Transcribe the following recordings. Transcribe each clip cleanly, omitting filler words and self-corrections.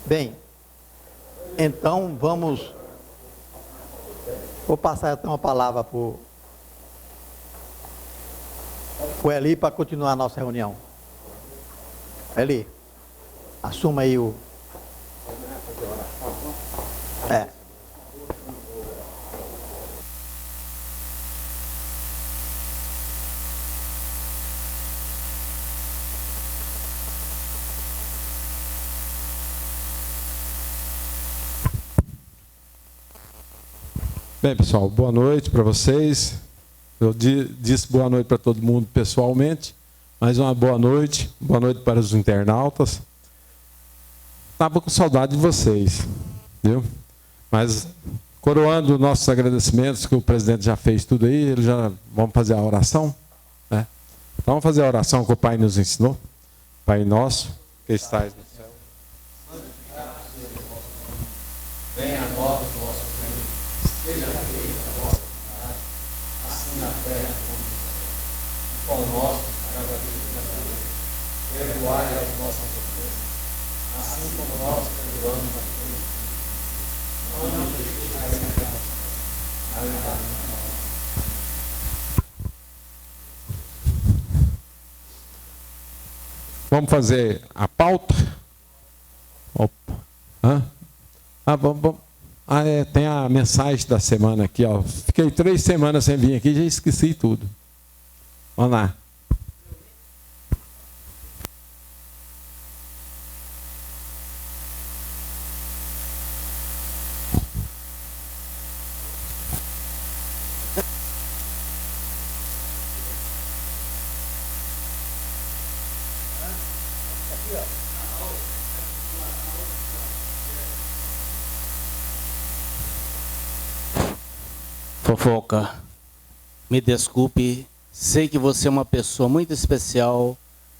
Bem, então vou passar então a palavra para o Eli para continuar a nossa reunião. Eli, assuma aí o... Bem, pessoal, boa noite para vocês. Eu disse boa noite para todo mundo pessoalmente, mas uma boa noite para os internautas. Estava com saudade de vocês, viu? Mas, coroando nossos agradecimentos, que o presidente já fez tudo aí, vamos fazer a oração, né? Então, vamos fazer a oração que o Pai nos ensinou. Pai nosso, que estás no céu. Venha a nós o vosso reino, seja feita a vossa vontade, assim na terra como no céu. O pão nosso, cada dia, perdoai as nossas ofensas, assim como nós perdoamos a quem nos ofende. Não nos deixeis cair na tentação, mas livrai-nos do mal. Vamos fazer a pauta? Opa. Vamos. Tem a mensagem da semana aqui, ó. Fiquei 3 semanas sem vir aqui, já esqueci tudo. Vamos lá. Fofoca, me desculpe, sei que você é uma pessoa muito especial,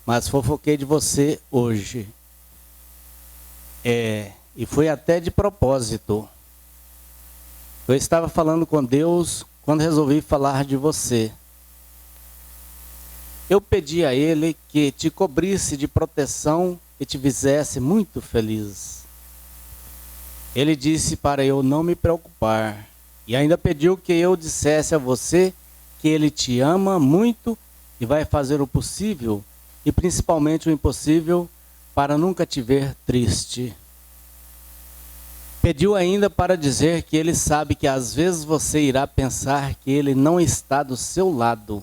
mas fofoquei de você hoje. E foi até de propósito. Eu estava falando com Deus quando resolvi falar de você. Eu pedi a Ele que te cobrisse de proteção e te fizesse muito feliz. Ele disse para eu não me preocupar. E ainda pediu que eu dissesse a você que Ele te ama muito e vai fazer o possível e principalmente o impossível para nunca te ver triste. Pediu ainda para dizer que Ele sabe que às vezes você irá pensar que Ele não está do seu lado,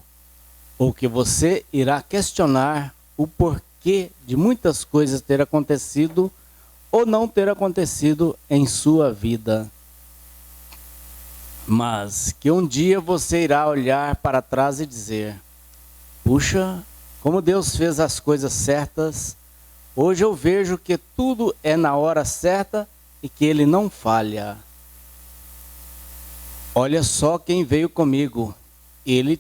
ou que você irá questionar o porquê de muitas coisas ter acontecido ou não ter acontecido em sua vida. Mas que um dia você irá olhar para trás e dizer: puxa, como Deus fez as coisas certas. Hoje eu vejo que tudo é na hora certa e que Ele não falha. Olha só quem veio comigo. Ele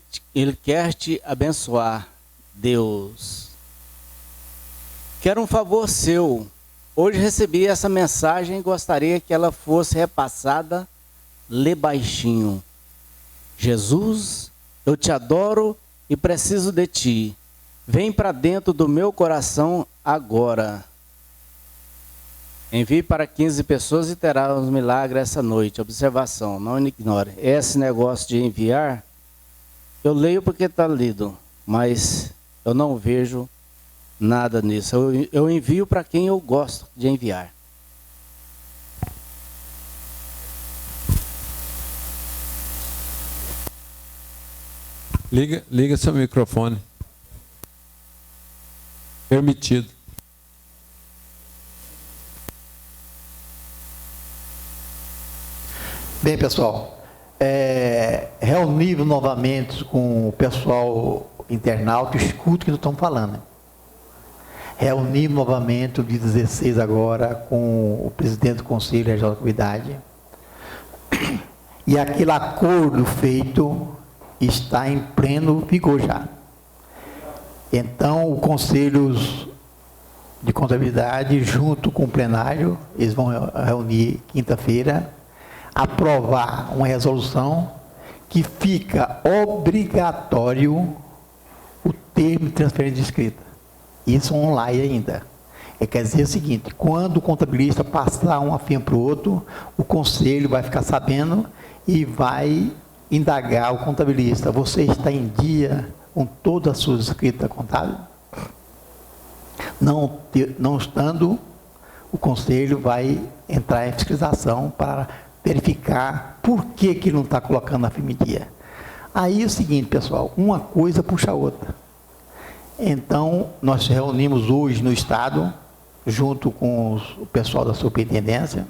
quer te abençoar. Deus. Quero um favor seu. Hoje recebi essa mensagem e gostaria que ela fosse repassada. Lê baixinho. Jesus, eu te adoro e preciso de ti. Vem para dentro do meu coração agora. Envie para 15 pessoas e terá um milagre essa noite. Observação, não ignore. Esse negócio de enviar, eu leio porque está lido, mas eu não vejo nada nisso. Eu envio para quem eu gosto de enviar. Liga seu microfone. Permitido. Bem, pessoal, reunir novamente com o pessoal internauta, escuta o que nós estamos falando. Né? Reunir novamente o dia 16 agora com o presidente do Conselho Regional da Comunidade. E aquele acordo feito está em pleno vigor já. Então, o Conselho de Contabilidade, junto com o plenário, eles vão reunir quinta-feira, aprovar uma resolução que fica obrigatório o termo de transferência de escrita. Isso online ainda. Quer dizer o seguinte, quando o contabilista passar uma firma para o outro, o conselho vai ficar sabendo e vai indagar o contabilista: você está em dia com todas as suas escritas contábeis? Não estando, o conselho vai entrar em fiscalização para verificar por que ele não está colocando a firma em dia. Aí é o seguinte, pessoal, uma coisa puxa a outra. Então, nós reunimos hoje no Estado, junto com o pessoal da superintendência,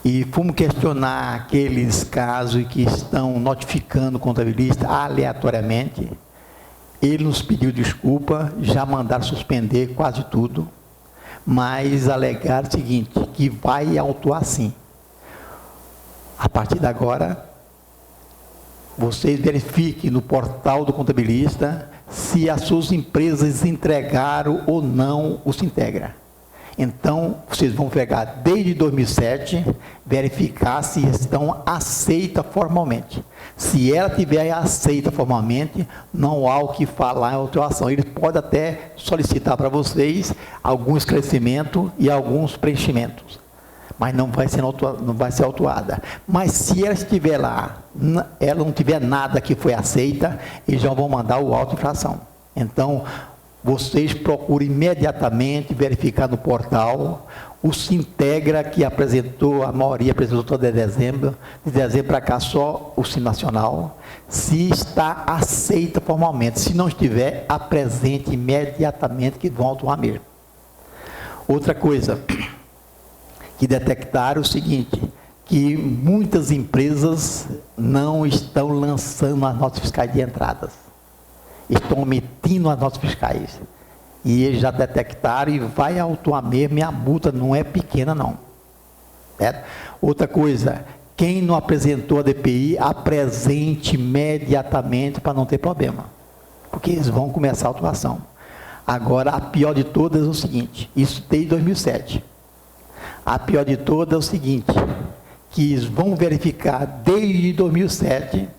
e fomos questionar aqueles casos que estão notificando o contabilista aleatoriamente. Ele nos pediu desculpa, já mandaram suspender quase tudo, mas alegaram o seguinte, que vai autuar sim. A partir de agora, vocês verifiquem no portal do contabilista se as suas empresas entregaram ou não o Sintegra. Então, vocês vão pegar desde 2007, verificar se estão aceitas formalmente. Se ela tiver aceita formalmente, não há o que falar em autuação. Eles podem até solicitar para vocês algum esclarecimento e alguns preenchimentos, mas não vai ser autuada. Mas se ela estiver lá, ela não tiver nada que foi aceita, eles já vão mandar o auto de infração. Então, vocês procuram imediatamente verificar no portal o Sintegra que apresentou, a maioria apresentou todo de dezembro para cá só o Sim Nacional, se está aceita formalmente. Se não estiver, apresente imediatamente que vão autuar mesmo. Outra coisa que detectaram o seguinte, que muitas empresas não estão lançando as notas fiscais de entradas, estão omitindo as notas fiscais, e eles já detectaram e vai autuar mesmo, e a multa não é pequena não, certo? Outra coisa, quem não apresentou a DPI, apresente imediatamente para não ter problema, porque eles vão começar a autuação. Agora, a pior de todas é o seguinte, isso desde 2007, a pior de todas é o seguinte, que eles vão verificar desde 2007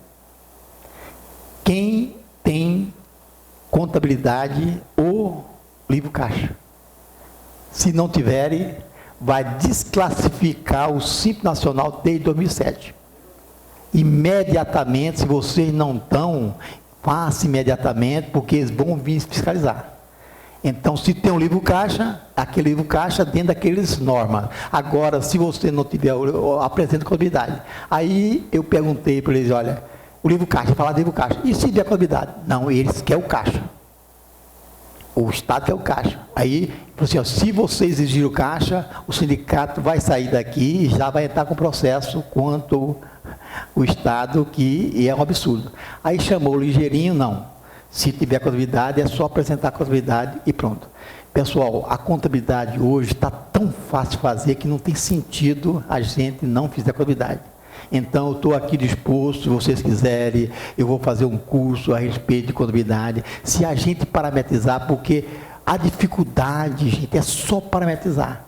quem tem contabilidade ou livro caixa. Se não tiverem, vai desclassificar o Simples Nacional desde 2007. Imediatamente, se vocês não estão, faça imediatamente, porque eles vão vir fiscalizar. Então, se tem um livro caixa, aquele livro caixa dentro daqueles normas. Agora, se você não tiver, apresenta contabilidade. Aí eu perguntei para eles, olha, o livro caixa, falar de livro caixa, e se der contabilidade? Não, eles querem o caixa. O Estado quer o caixa. Aí, assim, ó, se você exigir o caixa, o sindicato vai sair daqui e já vai entrar com processo quanto o Estado, que é um absurdo. Aí chamou o ligeirinho, não. Se tiver contabilidade, é só apresentar a contabilidade e pronto. Pessoal, a contabilidade hoje está tão fácil de fazer que não tem sentido a gente não fizer contabilidade. Então, eu estou aqui disposto, se vocês quiserem, eu vou fazer um curso a respeito de contabilidade. Se a gente parametrizar, porque a dificuldade, gente, é só parametrizar.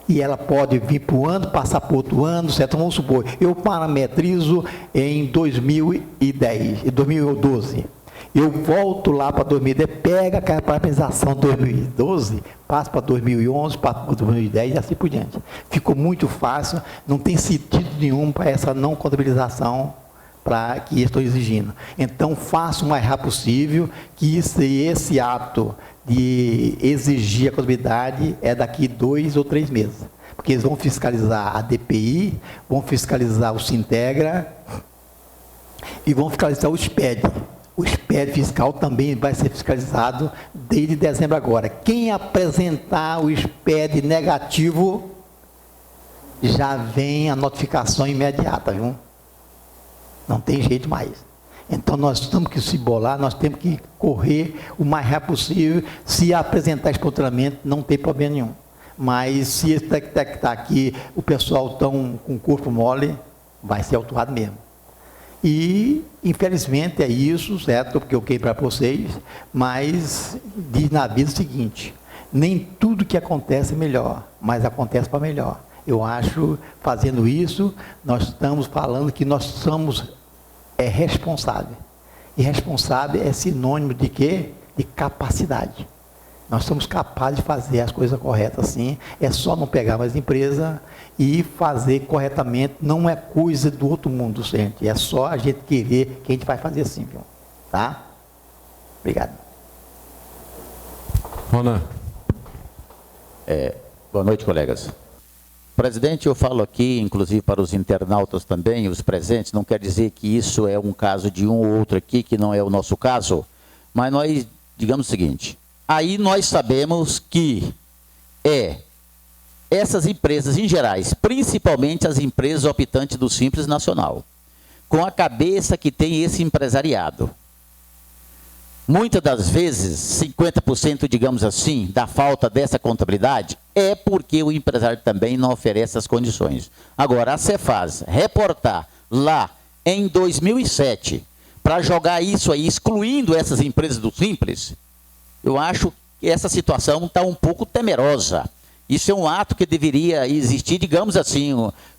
E ela pode vir para o ano, passar para outro ano, certo? Vamos supor, eu parametrizo em 2012. Eu volto lá para 2010, pega aquela parametrização de 2012, passa para 2011, passa para 2010 e assim por diante. Ficou muito fácil, não tem sentido nenhum para essa não contabilização para que estou exigindo. Então, faça o mais rápido possível, que esse ato de exigir a contabilidade é daqui 2 ou 3 meses. Porque eles vão fiscalizar a DPI, vão fiscalizar o Sintegra e vão fiscalizar o SPED. O SPED fiscal também vai ser fiscalizado desde dezembro agora. Quem apresentar o SPED negativo, já vem a notificação imediata, viu? Não tem jeito mais. Então, nós temos que se bolar, nós temos que correr o mais rápido possível. Se apresentar espontaneamente, não tem problema nenhum. Mas se detectar que o pessoal está com o corpo mole, vai ser autuado mesmo. E, infelizmente, é isso, certo? Porque eu queria para vocês, mas diz na vida o seguinte, nem tudo que acontece é melhor, mas acontece para melhor. Eu acho, fazendo isso, nós estamos falando que nós somos responsáveis. E responsável é sinônimo de quê? De capacidade. Nós somos capazes de fazer as coisas corretas assim. É só não pegar mais empresa e fazer corretamente. Não é coisa do outro mundo, gente. É só a gente querer que a gente vai fazer assim, viu? Tá? Obrigado. Ronan. Boa noite, colegas. Presidente, eu falo aqui, inclusive para os internautas também, os presentes, não quer dizer que isso é um caso de um ou outro aqui, que não é o nosso caso, mas nós, digamos o seguinte, aí nós sabemos que essas empresas em gerais, principalmente as empresas optantes do Simples Nacional, com a cabeça que tem esse empresariado, muitas das vezes, 50%, digamos assim, da falta dessa contabilidade é porque o empresário também não oferece as condições. Agora, a Cefaz reportar lá em 2007, para jogar isso aí, excluindo essas empresas do Simples, eu acho que essa situação está um pouco temerosa. Isso é um ato que deveria existir, digamos assim,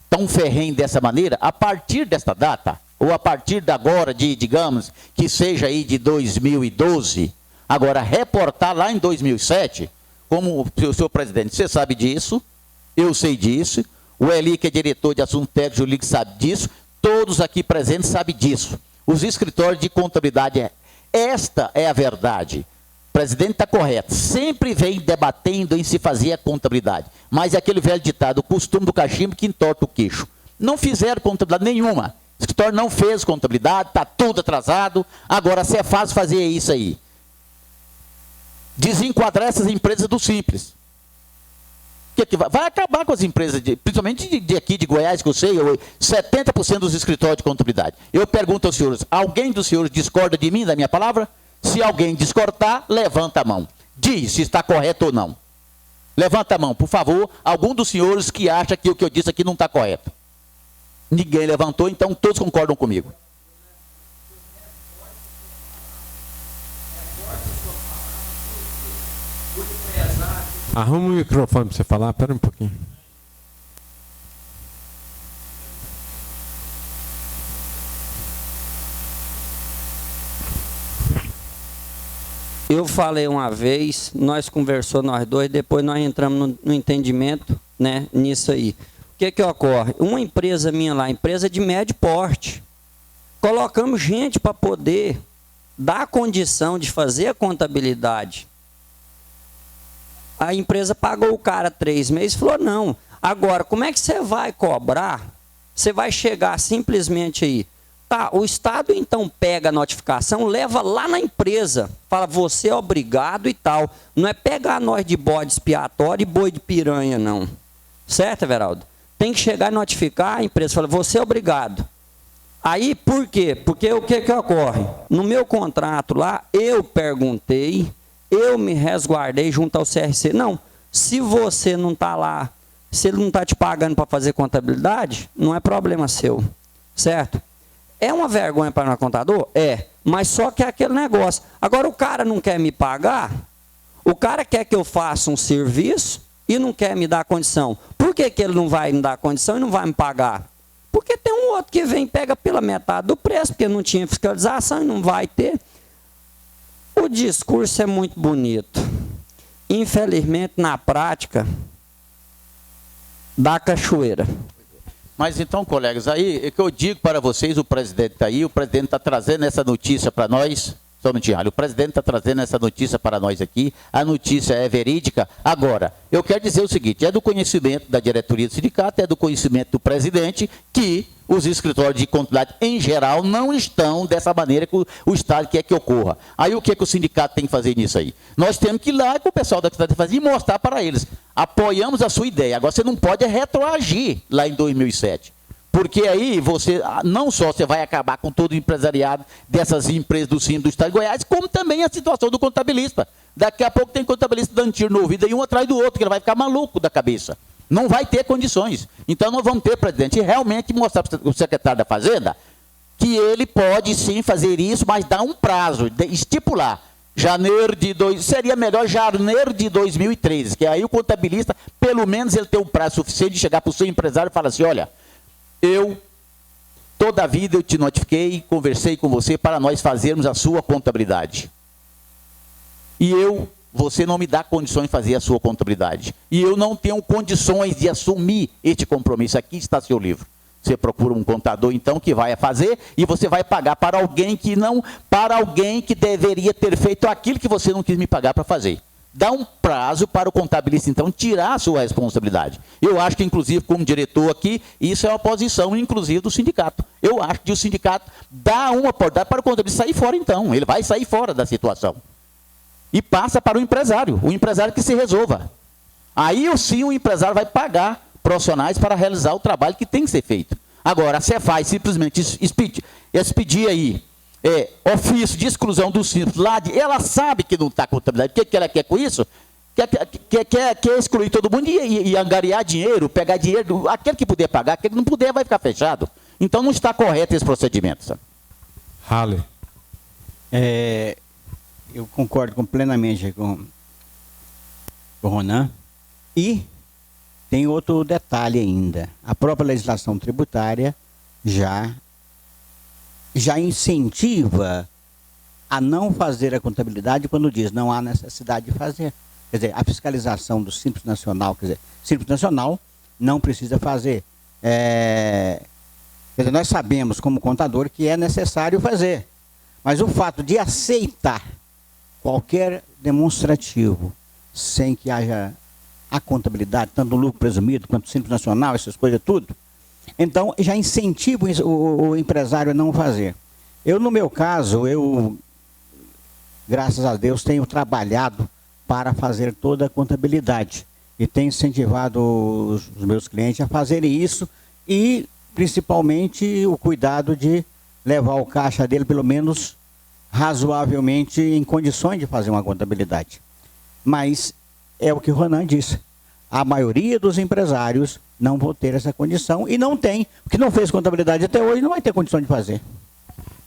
tão ferrenho dessa maneira, a partir desta data, ou a partir de agora, digamos, que seja aí de 2012, agora reportar lá em 2007, como o senhor presidente, você sabe disso, eu sei disso, o Eli, que é diretor de assuntos técnicos jurídicos, sabe disso, todos aqui presentes sabem disso. Os escritórios de contabilidade, esta é a verdade. O presidente está correto, sempre vem debatendo em se fazer a contabilidade, mas é aquele velho ditado, o costume do cachimbo que entorta o queixo. Não fizeram contabilidade nenhuma. O escritório não fez contabilidade, está tudo atrasado. Agora, se é fácil fazer isso aí. Desenquadrar essas empresas do Simples. Que vai acabar com as empresas, principalmente de aqui de Goiás, que eu sei, 70% dos escritórios de contabilidade. Eu pergunto aos senhores, alguém dos senhores discorda de mim, da minha palavra? Se alguém discordar, levanta a mão. Diz se está correto ou não. Levanta a mão, por favor, algum dos senhores que acha que o que eu disse aqui não está correto. Ninguém levantou, então todos concordam comigo. Arruma o microfone para você falar, espera um pouquinho. Eu falei uma vez, nós conversamos nós dois, depois nós entramos no entendimento, né, nisso aí. O que ocorre? Uma empresa minha lá, empresa de médio porte, colocamos gente para poder dar condição de fazer a contabilidade. A empresa pagou o cara 3 meses e falou, não, agora como é que você vai cobrar? Você vai chegar simplesmente aí, tá, o Estado então pega a notificação, leva lá na empresa, fala, você é obrigado e tal. Não é pegar nós de bode expiatório e boi de piranha, não. Certo, Everaldo? Tem que chegar e notificar, a empresa fala, você é obrigado. Aí, por quê? Porque o que ocorre? No meu contrato lá, eu perguntei, eu me resguardei junto ao CRC. Não, se você não está lá, se ele não está te pagando para fazer contabilidade, não é problema seu, certo? É uma vergonha para o contador? É, mas só que é aquele negócio. Agora, o cara não quer me pagar, o cara quer que eu faça um serviço e não quer me dar condição. Por que ele não vai me dar condição e não vai me pagar? Porque tem um outro que vem e pega pela metade do preço, porque não tinha fiscalização e não vai ter. O discurso é muito bonito. Infelizmente, na prática, dá cachoeira. Mas então, colegas, aí é que eu digo para vocês, o presidente está aí, o presidente está trazendo essa notícia para nós. Só um minutinho, o presidente está trazendo essa notícia para nós aqui, a notícia é verídica. Agora, eu quero dizer o seguinte, é do conhecimento da diretoria do sindicato, é do conhecimento do presidente, que os escritórios de contabilidade em geral não estão dessa maneira que o Estado quer que ocorra. Aí o que o sindicato tem que fazer nisso aí? Nós temos que ir lá com o pessoal da cidade fazer e mostrar para eles. Apoiamos a sua ideia, agora você não pode retroagir lá em 2007. Porque aí você, não só você vai acabar com todo o empresariado dessas empresas do Simples do Estado de Goiás, como também a situação do contabilista. Daqui a pouco tem contabilista dando tiro no ouvido aí um atrás do outro, que ele vai ficar maluco da cabeça. Não vai ter condições. Então nós vamos ter, presidente, realmente mostrar para o secretário da Fazenda que ele pode sim fazer isso, mas dar um prazo, estipular. Seria melhor janeiro de 2013, que aí o contabilista, pelo menos ele tem um prazo suficiente de chegar para o seu empresário e falar assim, olha, toda a vida eu te notifiquei, conversei com você para nós fazermos a sua contabilidade. E eu você não me dá condições de fazer a sua contabilidade. E eu não tenho condições de assumir este compromisso. Aqui está seu livro. Você procura um contador, então, que vai fazer, e você vai pagar para alguém que deveria ter feito aquilo que você não quis me pagar para fazer. Dá um prazo para o contabilista, então, tirar a sua responsabilidade. Eu acho que, inclusive, como diretor aqui, isso é uma posição, inclusive, do sindicato. Eu acho que o sindicato dá uma oportunidade para o contabilista sair fora, então. Ele vai sair fora da situação. E passa para o empresário que se resolva. Aí, sim, o empresário vai pagar profissionais para realizar o trabalho que tem que ser feito. Agora, a Cefaz simplesmente expedir aí ofício de exclusão do simples lá, ela sabe que não está contabilidade. O que ela quer com isso? Quer excluir todo mundo e angariar dinheiro, pegar dinheiro, aquele que puder pagar, aquele que não puder vai ficar fechado. Então não está correto esse procedimento. Sabe? Halle. Eu concordo plenamente com o Ronan. E tem outro detalhe ainda. A própria legislação tributária já incentiva a não fazer a contabilidade quando diz não há necessidade de fazer. Quer dizer, a fiscalização do Simples Nacional, quer dizer, Simples Nacional não precisa fazer. Quer dizer, nós sabemos como contador que é necessário fazer. Mas o fato de aceitar qualquer demonstrativo sem que haja a contabilidade, tanto o lucro presumido quanto o Simples Nacional, essas coisas tudo, então já incentiva o empresário a não fazer. Eu, no meu caso, graças a Deus, tenho trabalhado para fazer toda a contabilidade e tenho incentivado os meus clientes a fazerem isso e, principalmente, o cuidado de levar o caixa dele, pelo menos, razoavelmente em condições de fazer uma contabilidade. Mas é o que o Ronan disse. A maioria dos empresários não vão ter essa condição e não tem. O que não fez contabilidade até hoje não vai ter condição de fazer.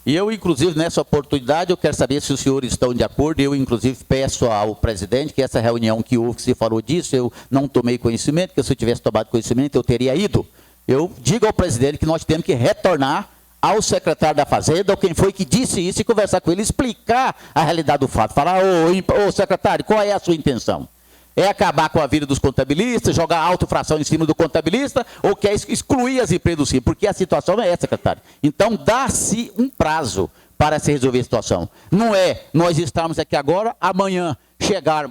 E eu, inclusive, nessa oportunidade, eu quero saber se os senhores estão de acordo. Eu, inclusive, peço ao presidente que essa reunião que houve, que se falou disso, eu não tomei conhecimento, porque se eu tivesse tomado conhecimento, eu teria ido. Eu digo ao presidente que nós temos que retornar ao secretário da Fazenda, ou quem foi que disse isso, e conversar com ele, explicar a realidade do fato. Falar, ô secretário, qual é a sua intenção? É acabar com a vida dos contabilistas, jogar autofração em cima do contabilista, ou quer excluir as empresas do Simples? Porque a situação não é essa, secretário. Então, dá-se um prazo para se resolver a situação. Não é nós estarmos aqui agora, amanhã chegar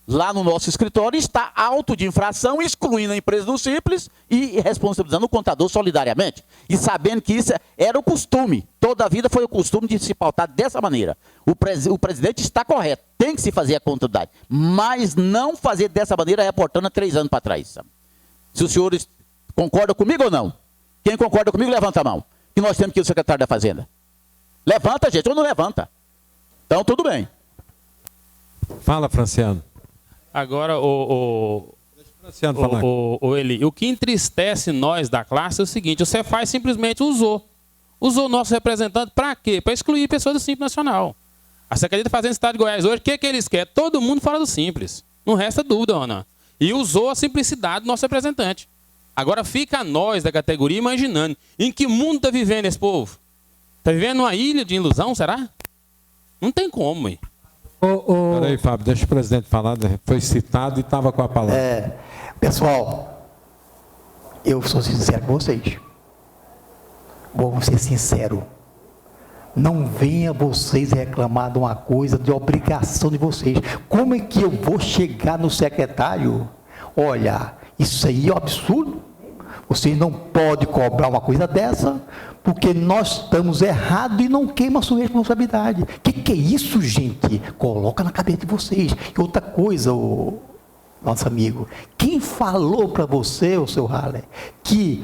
lá no nosso escritório e está auto de infração, excluindo a empresa do Simples e responsabilizando o contador solidariamente. E sabendo que isso era o costume, toda a vida foi o costume de se pautar dessa maneira. O presidente está correto, tem que se fazer a contabilidade, mas não fazer dessa maneira reportando há 3 anos para trás. Sabe? Se os senhores concordam comigo ou não? Quem concorda comigo, levanta a mão. Que nós temos que ir no secretário da Fazenda. Levanta, gente, ou não levanta? Então, tudo bem. Fala, Franciano. Agora, Eli, o que entristece nós da classe é o seguinte: o Cefaz simplesmente usou o nosso representante para quê? Para excluir pessoas do Simples Nacional. A Secretaria da Fazenda do Estado de Goiás hoje, o que eles querem? Todo mundo fora do Simples. Não resta dúvida, Ana. E usou a simplicidade do nosso representante. Agora fica a nós da categoria imaginando em que mundo está vivendo esse povo? Está vivendo uma ilha de ilusão, será? Não tem como, hein? Peraí, Fábio, deixa o presidente falar. Foi citado e estava com a palavra. Pessoal, eu sou sincero com vocês. Vou ser sincero. Não venha vocês reclamar de uma coisa de obrigação de vocês. Como é que eu vou chegar no secretário? Olha, isso aí é um absurdo. Vocês não podem cobrar uma coisa dessa, porque nós estamos errados e não queima a sua responsabilidade. O que é isso, gente? Coloca na cabeça de vocês. E outra coisa, nosso amigo, quem falou para você, o seu Halle, que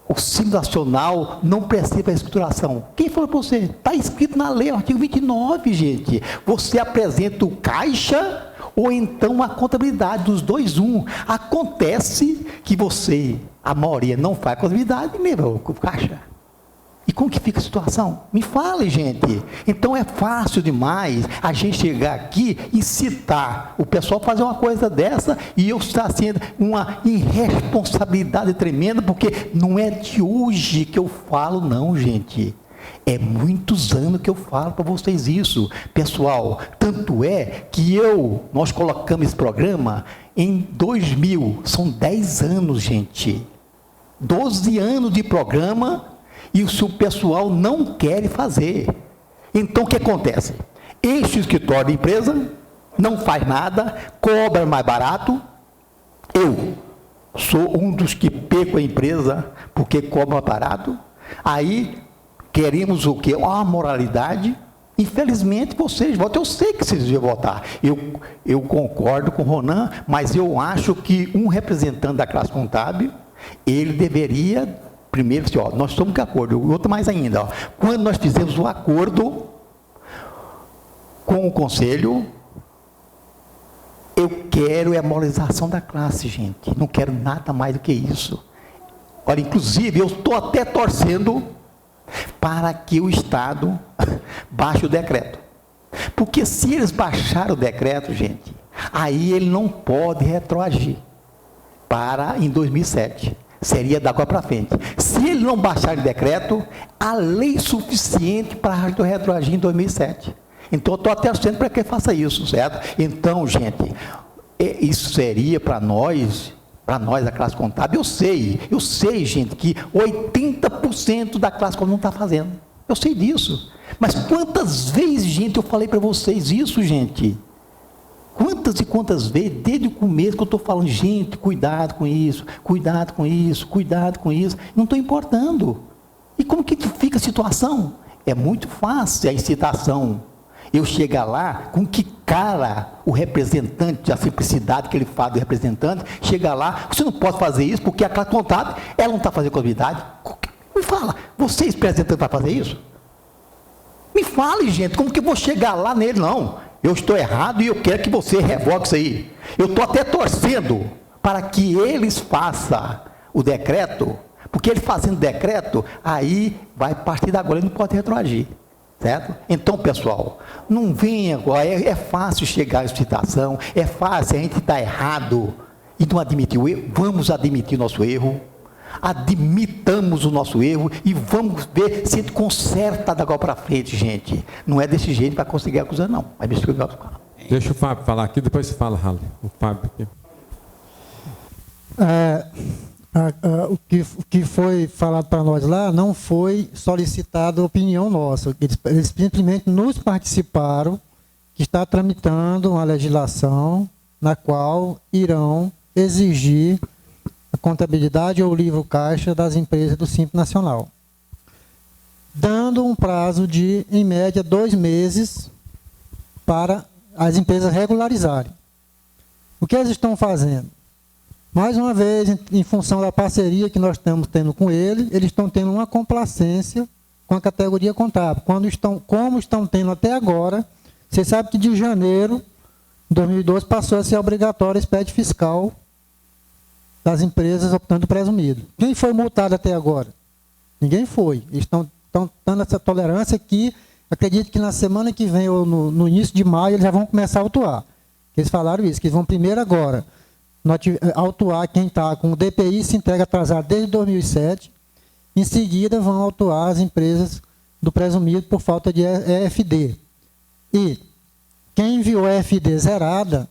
o Simples Nacional não precisa para a escrituração? Quem falou para você? Está escrito na lei, artigo 29, gente. Você apresenta o caixa ou então a contabilidade, dos dois, Acontece que você, a maioria, não faz contabilidade mesmo, o caixa. E como que fica a situação? Me fale, gente. Então é fácil demais a gente chegar aqui e citar o pessoal fazer uma coisa dessa e eu estar sendo uma irresponsabilidade tremenda, porque não é de hoje que eu falo, não, gente. É muitos anos que eu falo para vocês isso, pessoal. Tanto é que nós colocamos esse programa em 2000. São 10 anos, gente. 12 anos de programa e o pessoal não quer fazer. Então, o que acontece? Enche o escritório da empresa, não faz nada, cobra mais barato. Eu sou um dos que pego a empresa porque cobra mais barato. Aí, queremos o quê? Uma moralidade. Infelizmente, vocês votam. Eu sei que vocês vão votar. Eu concordo com o Ronan, mas eu acho que um representante da classe contábil, ele deveria, primeiro, assim, nós estamos de acordo. Outro mais ainda, quando nós fizemos um acordo com o conselho, eu quero a moralização da classe, gente. Não quero nada mais do que isso. Olha, inclusive, eu estou até torcendo para que o Estado baixe o decreto. Porque se eles baixarem o decreto, gente, aí ele não pode retroagir para em 2007. Seria da água para frente. Se ele não baixar o decreto, a lei suficiente para retroagir em 2007. Então, eu estou até torcendo para que ele faça isso, certo? Então, gente, isso seria para nós a classe contábil, eu sei, gente, que 80% da classe contábil não está fazendo. Eu sei disso. Mas quantas vezes, gente, eu falei para vocês isso, gente? Quantas e quantas vezes, desde o começo que eu estou falando, gente, cuidado com isso, cuidado com isso, cuidado com isso. Não estou importando. E como que fica a situação? É muito fácil a incitação. Eu chegar lá, com que cara o representante, a simplicidade que ele fala do representante, chega lá, você não pode fazer isso, porque a classe contábil, ela não está fazendo contabilidade. Me fala, vocês representantes vão fazer isso? Me fale, gente, como que eu vou chegar lá nele? Não, eu estou errado e eu quero que você revogue isso aí. Eu estou até torcendo para que eles façam o decreto, porque ele fazendo decreto, aí vai partir da agora, ele não pode retroagir. Certo? Então, pessoal, não venha agora, é fácil chegar à citação, é fácil, a gente está errado e não admitir o erro. Vamos admitir nosso erro, admitamos o nosso erro e vamos ver se a gente conserta da agora para frente, gente. Não é desse jeito para conseguir acusar, não. Deixa o Fábio falar aqui, depois você fala, Rally. O Fábio aqui. O que foi falado para nós lá não foi solicitado opinião nossa. Eles simplesmente nos participaram que está tramitando uma legislação na qual irão exigir a contabilidade ou o livro caixa das empresas do Simples Nacional, dando um prazo de, em média, 2 meses para as empresas regularizarem. O que eles estão fazendo? Mais uma vez, em função da parceria que nós estamos tendo com eles estão tendo uma complacência com a categoria contábil. Como estão tendo até agora, você sabe que de janeiro de 2012 passou a ser obrigatório a expediente fiscal das empresas optando presumido. Quem foi multado até agora? Ninguém foi. Eles estão dando essa tolerância que, acredito que na semana que vem ou no início de maio, eles já vão começar a autuar. Eles falaram isso, que eles vão primeiro agora autuar quem está com o DPI se entrega atrasado desde 2007. Em seguida, vão autuar as empresas do presumido por falta de EFD. E quem enviou a EFD zerada,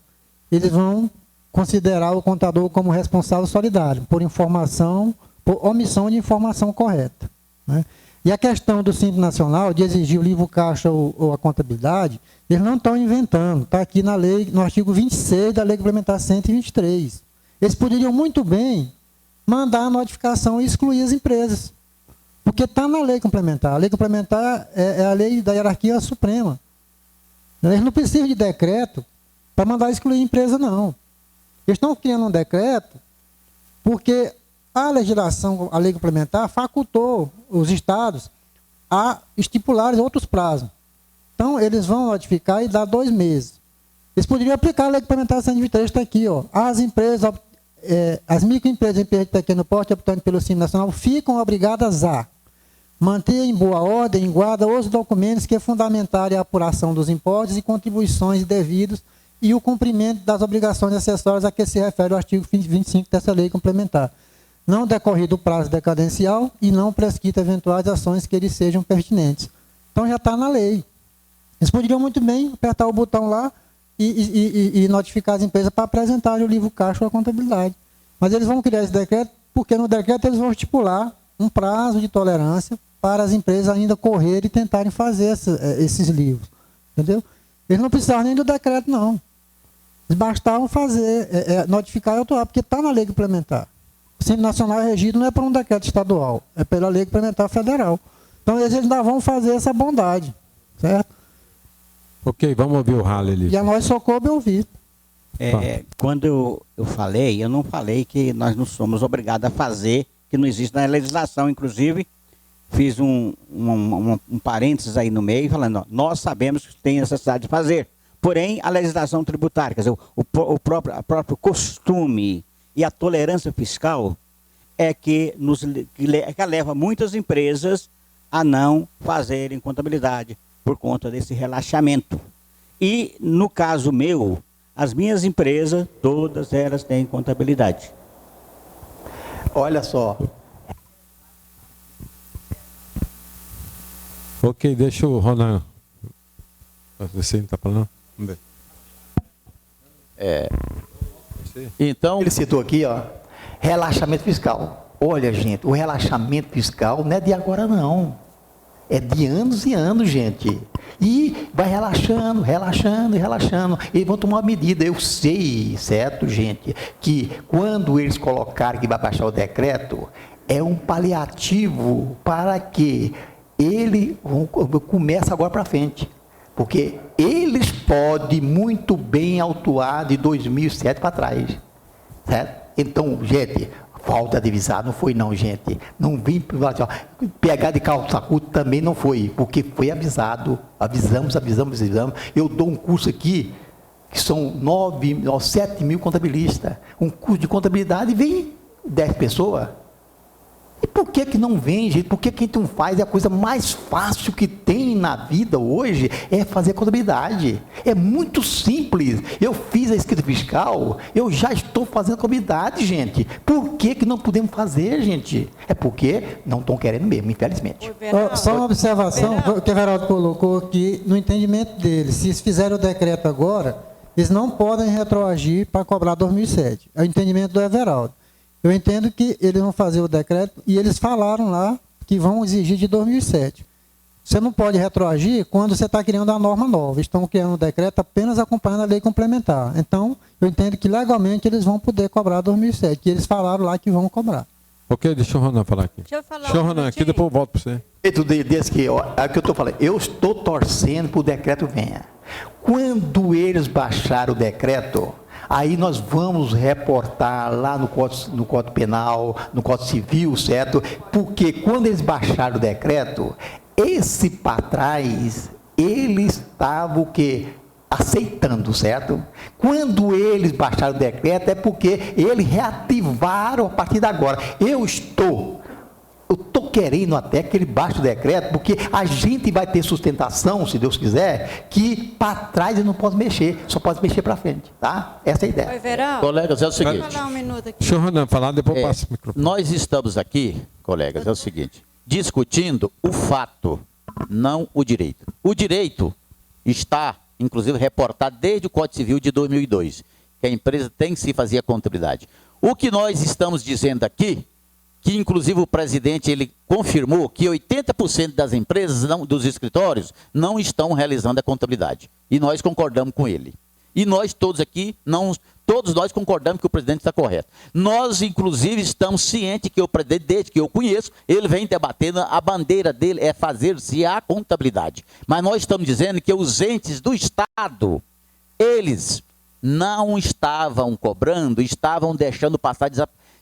eles vão considerar o contador como responsável solidário por omissão de informação correta. Né? E a questão do Simples Nacional de exigir o livro caixa ou a contabilidade, eles não estão inventando. Está aqui na lei, no artigo 26 da Lei Complementar 123. Eles poderiam muito bem mandar a notificação e excluir as empresas. Porque está na lei complementar. A lei complementar é a lei da hierarquia suprema. Eles não precisam de decreto para mandar excluir a empresa, não. Eles estão criando um decreto porque a legislação, a lei complementar, facultou os estados a estipular outros prazos. Então, eles vão notificar e dar 2 meses. Eles poderiam aplicar a lei complementar 123, está aqui, ó. As empresas, as microempresas em de pequeno porte optantes pelo Simples Nacional ficam obrigadas a manter em boa ordem, em guarda, os documentos que fundamentarem a apuração dos impostos e contribuições devidos e o cumprimento das obrigações acessórias a que se refere o artigo 25 dessa lei complementar. não decorrido o prazo decadencial e não prescrito eventuais ações que eles sejam pertinentes. Então já está na lei. Eles poderiam muito bem apertar o botão lá e notificar as empresas para apresentarem o livro caixa ou a contabilidade. Mas eles vão criar esse decreto, porque no decreto eles vão estipular um prazo de tolerância para as empresas ainda correrem e tentarem fazer esses livros. Entendeu? Eles não precisavam nem do decreto, não. Eles bastavam fazer, notificar e atuar, porque está na lei complementar. O Simples Nacional é regido não é por um decreto estadual, é pela lei complementar federal. Então eles ainda vão fazer essa bondade, certo? Ok, vamos ouvir o Halley ali. E a nós só coube ouvir. Quando eu falei, eu não falei que nós não somos obrigados a fazer, que não existe na legislação, inclusive, fiz um parênteses aí no meio, falando, ó, nós sabemos que tem necessidade de fazer, porém, a legislação tributária, quer dizer, o próprio costume e a tolerância fiscal é que leva muitas empresas a não fazerem contabilidade por conta desse relaxamento. E, no caso meu, as minhas empresas, todas elas têm contabilidade. Olha só. Ok, deixa o Ronan. Você não está falando? Vamos ver. Então, Ele citou aqui, ó, relaxamento fiscal. Olha, gente, o relaxamento fiscal não é de agora, não. É de anos e anos, gente. E vai relaxando, relaxando, relaxando. Eles vão tomar uma medida. Eu sei, certo, gente, que quando eles colocarem que vai baixar o decreto, é um paliativo para que ele comece agora para frente. Porque eles podem muito bem autuar de 2007 para trás. Certo? Então, gente, falta de avisar, não foi não, gente. Não vim pegar de calça curta também não foi, porque foi avisado. Avisamos. Eu dou um curso aqui, que são 7 mil contabilistas. Um curso de contabilidade vem 10 pessoas. E por que não vem, gente? Por que quem não faz é a coisa mais fácil que tem na vida hoje é fazer contabilidade. É muito simples. Eu fiz a escrita fiscal, eu já estou fazendo contabilidade, gente. Por que não podemos fazer, gente? É porque não estão querendo mesmo, infelizmente. Só uma observação que o Everaldo colocou aqui, no entendimento dele, se eles fizerem o decreto agora, eles não podem retroagir para cobrar 2007. É o entendimento do Everaldo. Eu entendo que eles vão fazer o decreto e eles falaram lá que vão exigir de 2007. Você não pode retroagir quando você está criando a norma nova. Estão criando o decreto apenas acompanhando a lei complementar. Então, eu entendo que legalmente eles vão poder cobrar 2007. E eles falaram lá que vão cobrar. Ok, deixa o Ronan falar aqui. Deixa eu falar Deixa o Ronan aqui, depois eu volto para você. É o que eu estou falando. Eu estou torcendo para o decreto venha. Quando eles baixarem o decreto, aí nós vamos reportar lá no Código Penal, no Código Civil, certo? Porque quando eles baixaram o decreto, esse para trás, eles estavam o quê? Aceitando, certo? Quando eles baixaram o decreto, é porque eles reativaram a partir de agora. Eu estou querendo até que ele baixe o decreto, porque a gente vai ter sustentação, se Deus quiser, que para trás ele não pode mexer, só pode mexer para frente, tá? Essa é a ideia. Oi, Verão. Colegas, é o seguinte. Deixa eu falar um minuto aqui. Deixa o Ronan falar, depois eu passo o microfone. Nós estamos aqui, colegas, é o seguinte, discutindo o fato, não o direito. O direito está, inclusive, reportado desde o Código Civil de 2002, que a empresa tem que se fazer a contabilidade. O que nós estamos dizendo aqui, que inclusive o presidente ele confirmou que 80% das empresas, dos escritórios, não estão realizando a contabilidade. E nós concordamos com ele. E nós todos aqui, todos nós concordamos que o presidente está correto. Nós, inclusive, estamos cientes que o presidente, desde que eu conheço, ele vem debatendo, a bandeira dele é fazer-se a contabilidade. Mas nós estamos dizendo que os entes do Estado, eles não estavam cobrando, estavam deixando passar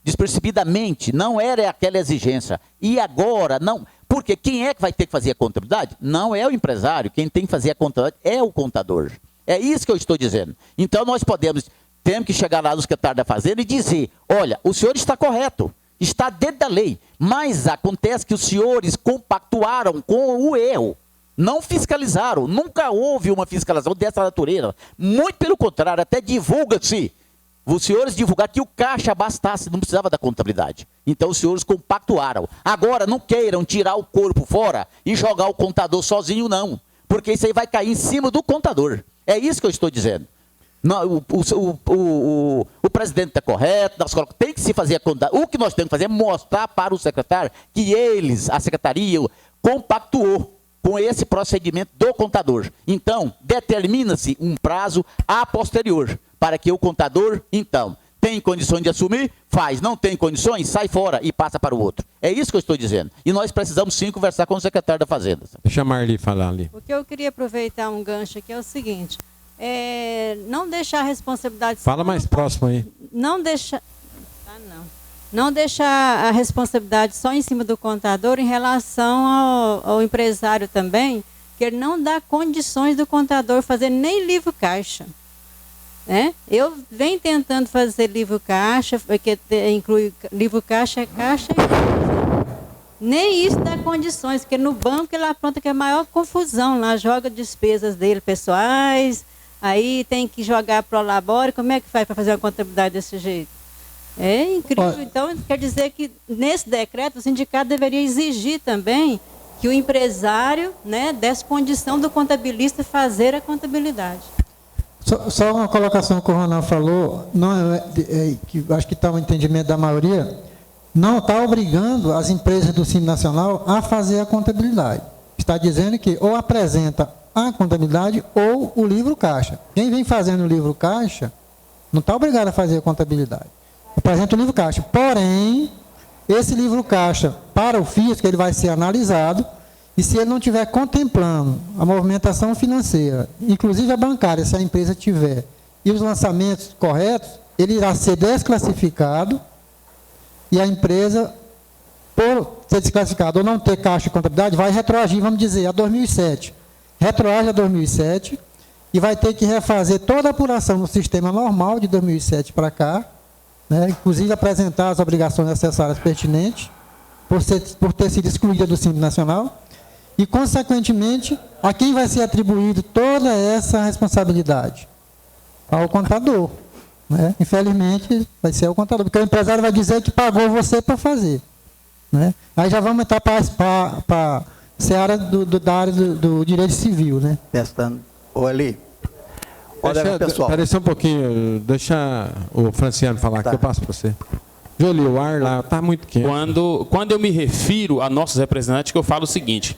despercebidamente, não era aquela exigência. E agora, não, porque quem é que vai ter que fazer a contabilidade? Não é o empresário, quem tem que fazer a contabilidade é o contador. É isso que eu estou dizendo. Então nós temos que chegar lá no secretário da Fazenda e dizer, olha, o senhor está correto, está dentro da lei, mas acontece que os senhores compactuaram com o erro, não fiscalizaram, nunca houve uma fiscalização dessa natureza, muito pelo contrário, até divulga-se os senhores divulgaram que o caixa bastasse, não precisava da contabilidade. Então os senhores compactuaram. Agora não queiram tirar o corpo fora e jogar o contador sozinho, não. Porque isso aí vai cair em cima do contador. É isso que eu estou dizendo. Não, o presidente está correto, tem que se fazer a contabilidade. O que nós temos que fazer é mostrar para o secretário que a secretaria, compactuou com esse procedimento do contador. Então, determina-se um prazo a posterior, para que o contador, então, tem condições de assumir, faz, não tem condições, sai fora e passa para o outro. É isso que eu estou dizendo. E nós precisamos sim conversar com o secretário da Fazenda. Deixa a Marli falar ali. O que eu queria aproveitar um gancho aqui é o seguinte, não deixar a responsabilidade... Fala mais próximo aí. Não deixar a responsabilidade só em cima do contador em relação ao empresário também, que ele não dá condições do contador fazer nem livro caixa. Eu venho tentando fazer livro caixa, porque inclui livro caixa, caixa e nem isso dá condições, porque no banco ele apronta que é a maior confusão, lá joga despesas dele pessoais, aí tem que jogar pro labore, como é que faz para fazer uma contabilidade desse jeito? É incrível. Então, quer dizer que nesse decreto o sindicato deveria exigir também que o empresário desse condição do contabilista fazer a contabilidade. Só uma colocação que o Ronaldo falou, que acho que está um entendimento da maioria, não está obrigando as empresas do Simples Nacional a fazer a contabilidade. Está dizendo que ou apresenta a contabilidade ou o livro caixa. Quem vem fazendo o livro caixa não está obrigado a fazer a contabilidade. Apresenta o livro caixa. Porém, esse livro caixa, para o fisco, ele vai ser analisado, e se ele não estiver contemplando a movimentação financeira, inclusive a bancária, se a empresa tiver, e os lançamentos corretos, ele irá ser desclassificado, e a empresa, por ser desclassificada ou não ter caixa de contabilidade, vai retroagir, vamos dizer, a 2007. Retroage a 2007, e vai ter que refazer toda a apuração no sistema normal de 2007 para cá, inclusive apresentar as obrigações necessárias pertinentes, por ter sido excluída do Simples Nacional, e, consequentemente, a quem vai ser atribuído toda essa responsabilidade? Ao contador. Infelizmente, vai ser o contador, porque o empresário vai dizer que pagou você para fazer. Aí já vamos entrar para a seara da área do direito civil. Testando. Olha, pessoal. Espera só um pouquinho, deixa o Franciano falar, que eu passo para você. Jolie, o ar lá está muito quente. Quando eu me refiro a nossos representantes, que eu falo o seguinte: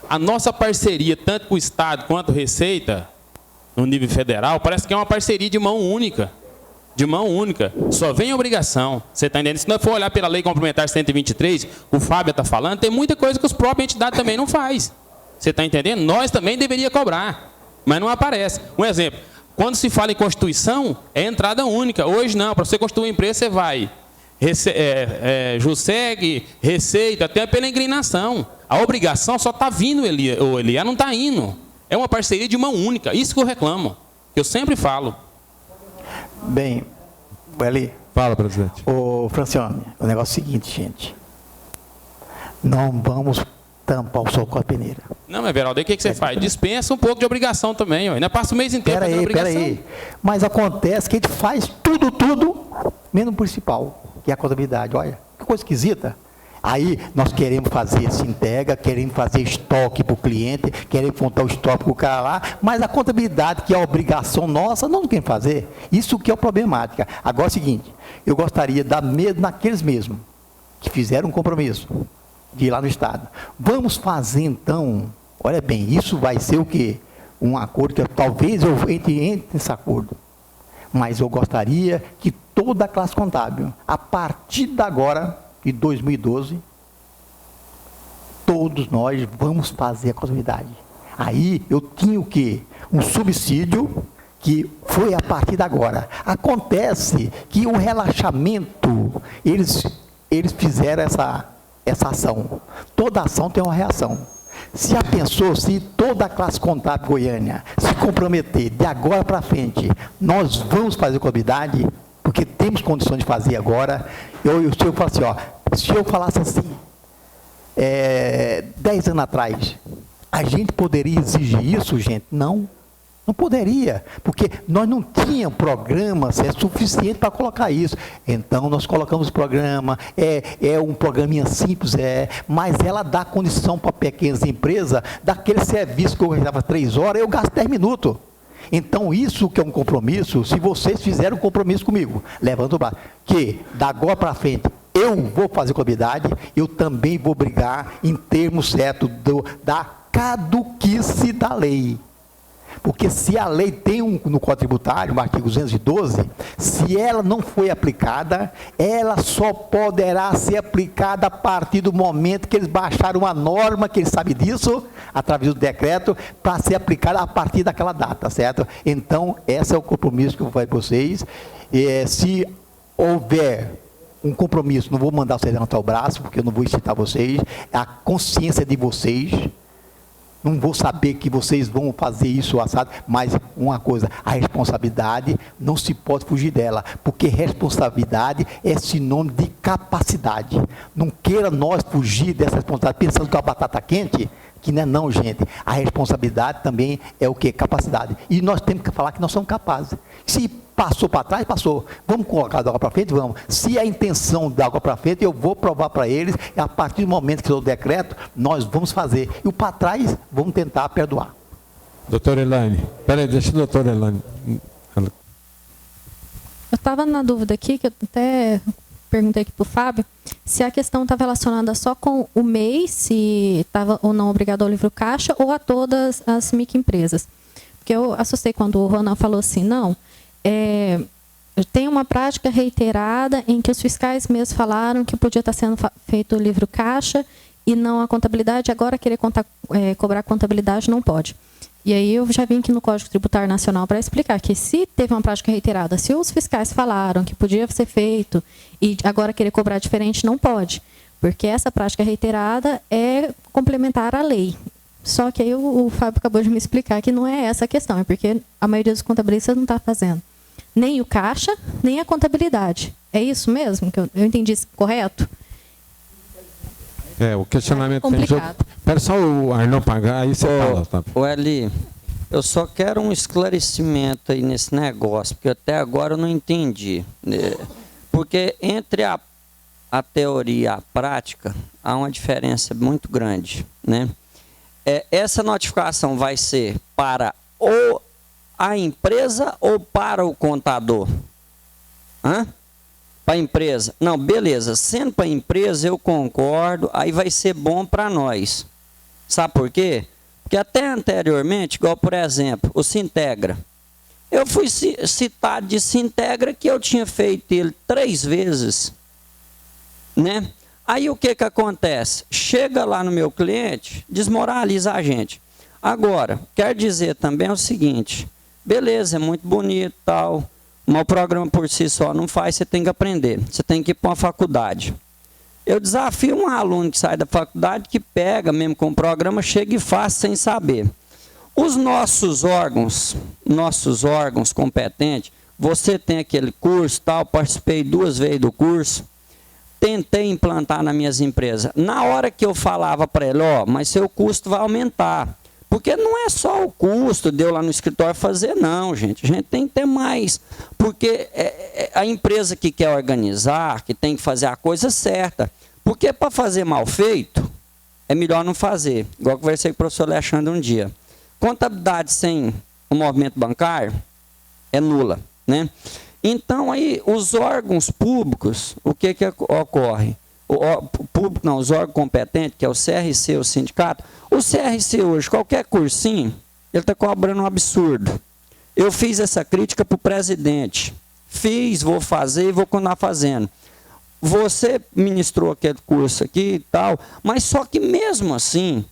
a nossa parceria, tanto com o Estado quanto Receita, no nível federal, parece que é uma parceria de mão única. De mão única. Só vem obrigação. Você está entendendo? Se não for olhar pela Lei Complementar 123, o Fábio está falando, tem muita coisa que os próprios entidades também não faz. Você está entendendo? Nós também deveríamos cobrar, mas não aparece. Um exemplo, quando se fala em Constituição, é entrada única. Hoje não, para você constituir uma empresa, você vai JUSEG, Receita, até pela inclinação. A obrigação só está vindo, Elia não está indo. É uma parceria de mão única. Isso que eu reclamo, que eu sempre falo. Bem, Eli. Fala, presidente. Ô, Francione, o negócio é o seguinte, gente. Não vamos tampar o sol com a peneira. Não, mas Everaldo, aí o que você faz? Dispensa um pouco de obrigação também. Ainda passa o mês inteiro fazendo obrigação. Peraí. Mas acontece que a gente faz tudo, menos o principal, que é a contabilidade. Olha, que coisa esquisita. Aí nós queremos fazer Sintega, queremos fazer estoque para o cliente, queremos montar o estoque para o cara lá, mas a contabilidade, que é a obrigação nossa, não queremos fazer. Isso que é a problemática. Agora é o seguinte, eu gostaria de dar medo naqueles mesmos que fizeram um compromisso de ir lá no Estado. Vamos fazer então, olha bem, isso vai ser o quê? Um acordo que talvez eu entre nesse acordo. Mas eu gostaria que toda a classe contábil, a partir de agora, de 2012, todos nós vamos fazer a contabilidade. Aí eu tinha o quê? Um subsídio que foi a partir de agora. Acontece que o relaxamento, eles fizeram essa ação. Toda ação tem uma reação. Se a pensou, se toda a classe contábil Goiânia se comprometer de agora para frente, nós vamos fazer contabilidade, porque temos condições de fazer agora. Eu falo assim, se eu falasse assim, 10 anos atrás, a gente poderia exigir isso, gente? Não Não poderia, porque nós não tínhamos programa suficiente para colocar isso. Então, nós colocamos o programa, é um programinha simples, mas ela dá condição para pequenas empresas, daquele serviço que eu gastava 3 horas, eu gasto 10 minutos. Então, isso que é um compromisso, se vocês fizerem um compromisso comigo, levanta o braço, que da agora para frente, eu vou fazer contabilidade, eu também vou brigar em termos certos da caduquice da lei. Porque se a lei tem no Código Tributário, no artigo 212, se ela não foi aplicada, ela só poderá ser aplicada a partir do momento que eles baixaram uma norma, que eles sabem disso, através do decreto, para ser aplicada a partir daquela data, certo? Então, esse é o compromisso que eu vou fazer para vocês. Se houver um compromisso, não vou mandar vocês levantar o braço, porque eu não vou incitar vocês, a consciência de vocês. Não vou saber que vocês vão fazer isso assado, mas uma coisa, a responsabilidade não se pode fugir dela, porque responsabilidade é sinônimo de capacidade. Não queira nós fugir dessa responsabilidade pensando que é uma batata quente, que não é não, gente. A responsabilidade também é o quê? Capacidade. E nós temos que falar que nós somos capazes. Se passou para trás, passou. Vamos colocar da água para frente? Vamos. Se a intenção da água para frente, eu vou provar para eles, e a partir do momento que eu dou o decreto, nós vamos fazer. E o para trás, vamos tentar perdoar. Doutora Elaine, peraí, deixa a doutora Elaine. Eu estava na dúvida aqui, que eu até perguntei aqui para o Fábio, se a questão estava relacionada só com o MEI, se estava ou não obrigado ao livro caixa, ou a todas as microempresas. Porque eu assustei quando o Ronan falou assim, não, tem uma prática reiterada em que os fiscais mesmos falaram que podia estar sendo feito o livro caixa e não a contabilidade, agora querer cobrar contabilidade não pode. E aí eu já vim aqui no Código Tributário Nacional para explicar que se teve uma prática reiterada, se os fiscais falaram que podia ser feito e agora querer cobrar diferente, não pode. Porque essa prática reiterada é complementar à lei. Só que aí o Fábio acabou de me explicar que não é essa a questão, é porque a maioria dos contabilistas não está fazendo nem o caixa, nem a contabilidade. É isso mesmo? Que eu entendi isso correto? O questionamento tem jogo. Espera só o Arnão pagar, aí você fala. Tá? Eli, eu só quero um esclarecimento aí nesse negócio, porque até agora eu não entendi. Porque entre a teoria e a prática, há uma diferença muito grande, né? Essa notificação vai ser para a empresa ou para o contador? Para a empresa? Não, beleza. Sendo para a empresa, eu concordo, aí vai ser bom para nós. Sabe por quê? Porque até anteriormente, igual por exemplo, o Sintegra. Eu fui citado de Sintegra que eu tinha feito ele 3 vezes, né? Aí o que acontece? Chega lá no meu cliente, desmoraliza a gente. Agora, quer dizer também o seguinte, beleza, é muito bonito e tal, mas o programa por si só não faz, você tem que aprender, você tem que ir para uma faculdade. Eu desafio um aluno que sai da faculdade, que pega mesmo com o programa, chega e faz sem saber. Os nossos órgãos competentes, você tem aquele curso, tal, participei 2 vezes do curso, tentei implantar nas minhas empresas. Na hora que eu falava para ele, mas seu custo vai aumentar. Porque não é só o custo de eu lá no escritório fazer, não, gente. A gente tem que ter mais. Porque a empresa que quer organizar, que tem que fazer a coisa certa. Porque para fazer mal feito, é melhor não fazer. Igual eu conversei com o professor Alexandre um dia. Contabilidade sem o movimento bancário é nula, né? Então, aí, os órgãos públicos, o que ocorre? Os órgãos competentes, que é o CRC, o sindicato, o CRC hoje, qualquer cursinho, ele está cobrando um absurdo. Eu fiz essa crítica para o presidente. Vou fazer e vou continuar fazendo. Você ministrou aquele curso aqui e tal, mas só que mesmo assim,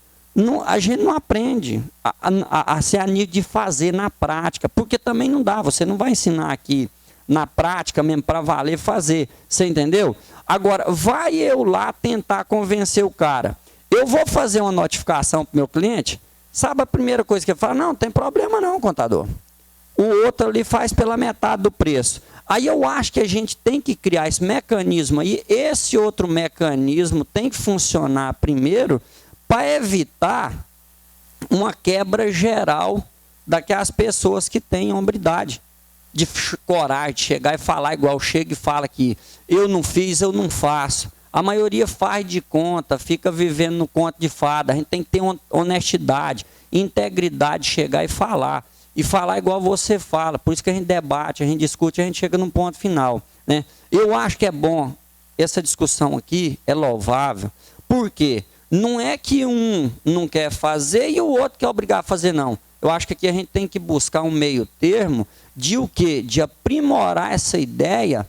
a gente não aprende a ser a nível de fazer na prática, porque também não dá, você não vai ensinar aqui na prática mesmo, para valer fazer. Você entendeu? Agora, vai eu lá tentar convencer o cara. Eu vou fazer uma notificação para o meu cliente, sabe a primeira coisa que ele fala? Não tem problema não, contador. O outro ali faz pela metade do preço. Aí eu acho que a gente tem que criar esse mecanismo aí, esse outro mecanismo tem que funcionar primeiro para evitar uma quebra geral daquelas pessoas que têm hombridade, de coragem, de chegar e falar igual chega e fala que eu não fiz, eu não faço. A maioria faz de conta, fica vivendo no conto de fada. A gente tem que ter honestidade, integridade, chegar e falar. E falar igual você fala. Por isso que a gente debate, a gente discute, a gente chega num ponto final, né? Eu acho que é bom, essa discussão aqui é louvável. Por quê? Não é que um não quer fazer e o outro quer obrigar a fazer, não. Eu acho que aqui a gente tem que buscar um meio termo de o quê? De aprimorar essa ideia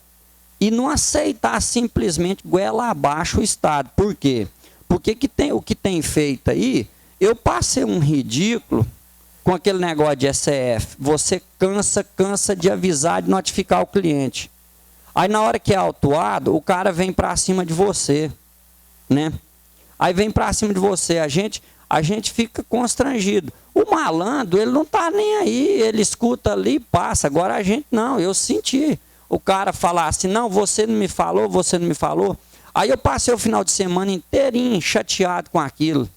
e não aceitar simplesmente goela abaixo o Estado. Por quê? Porque o que tem feito aí, eu passei um ridículo com aquele negócio de ECF. Você cansa de avisar, de notificar o cliente. Aí na hora que é autuado, o cara vem para cima de você, né? Aí vem para cima de você, a gente fica constrangido. O malandro, ele não está nem aí, ele escuta ali e passa. Agora a gente não, eu senti o cara falar assim, não, você não me falou. Aí eu passei o final de semana inteirinho chateado com aquilo.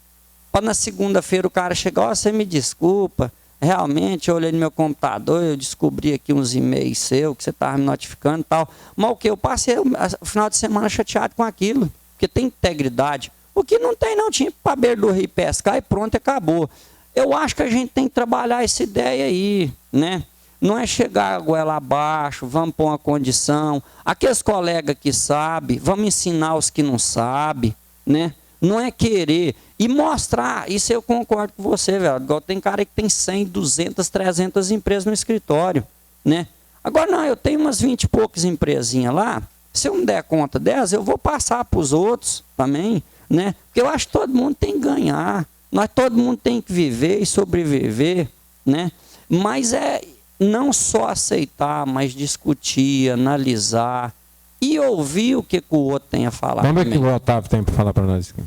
Para na segunda-feira o cara chegar, ó, você me desculpa, realmente eu olhei no meu computador, eu descobri aqui uns e-mails seus que você estava me notificando e tal. Mas o que? Eu passei o final de semana chateado com aquilo, porque tem integridade. O que não tem, não, tinha para beira do rio pescar e pronto, acabou. Eu acho que a gente tem que trabalhar essa ideia aí, né? Não é chegar a goela abaixo, vamos pôr uma condição. Aqueles colegas que sabem, vamos ensinar os que não sabem, né? Não é querer. E mostrar, isso eu concordo com você, velho. Igual tem cara que tem 100, 200, 300 empresas no escritório, né? Agora não, eu tenho umas 20 e poucas empresinhas lá. Se eu não der conta delas, eu vou passar para os outros também, né? Porque eu acho que todo mundo tem que ganhar. Todo mundo tem que viver e sobreviver, né? Mas é não só aceitar, mas discutir, analisar e ouvir o que o outro tem a falar. Vamos ver o que o Otávio tem para falar para nós aqui.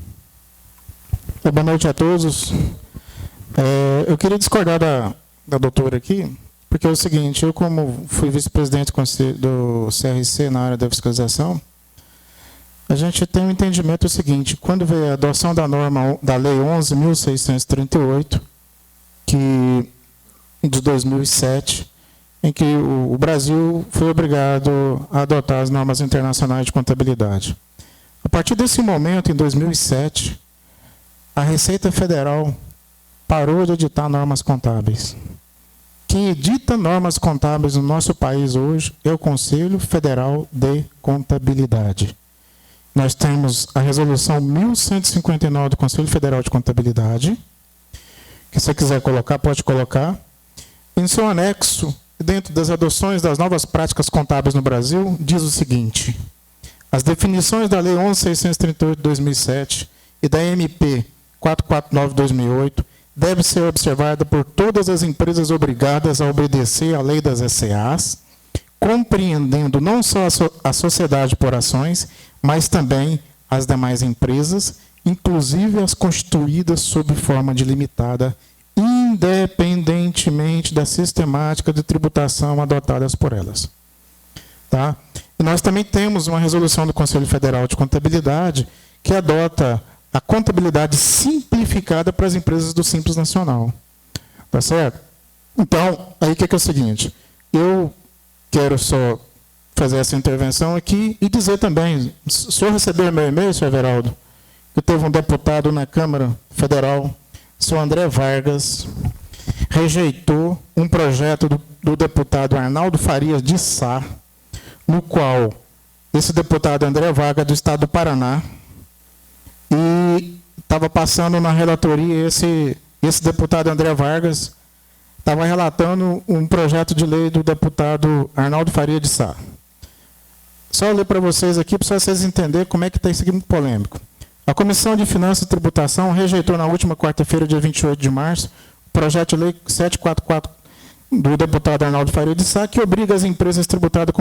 Boa noite a todos. Eu queria discordar da doutora aqui, porque é o seguinte, eu como fui vice-presidente do CRC na área da fiscalização, a gente tem um entendimento seguinte, quando veio a adoção da norma da Lei 11.638, de 2007, em que o Brasil foi obrigado a adotar as normas internacionais de contabilidade. A partir desse momento, em 2007, a Receita Federal parou de editar normas contábeis. Quem edita normas contábeis no nosso país hoje é o Conselho Federal de Contabilidade. Nós temos a resolução 1159 do Conselho Federal de Contabilidade, que se você quiser colocar, pode colocar. Em seu anexo, dentro das adoções das novas práticas contábeis no Brasil, diz o seguinte: as definições da Lei 11.638 de 2007 e da MP 449 de 2008 devem ser observadas por todas as empresas obrigadas a obedecer à lei das SAs, compreendendo não só a sociedade por ações, mas também as demais empresas, inclusive as constituídas sob forma de limitada, independentemente da sistemática de tributação adotadas por elas. Tá? E nós também temos uma resolução do Conselho Federal de Contabilidade que adota a contabilidade simplificada para as empresas do Simples Nacional. Tá certo? Então, aí o que é o seguinte, eu quero só fazer essa intervenção aqui e dizer também, o senhor recebeu meu e-mail, senhor Everaldo, que teve um deputado na Câmara Federal, o senhor André Vargas, rejeitou um projeto do deputado Arnaldo Farias de Sá, no qual esse deputado André Vargas, do estado do Paraná, e estava passando na relatoria, esse deputado André Vargas estava relatando um projeto de lei do deputado Arnaldo Faria de Sá. Só ler para vocês aqui, para vocês entenderem como é que está isso aqui muito polêmico. A Comissão de Finanças e Tributação rejeitou na última quarta-feira, dia 28 de março, o projeto de lei 744 do deputado Arnaldo Faria de Sá, que obriga as empresas tributadas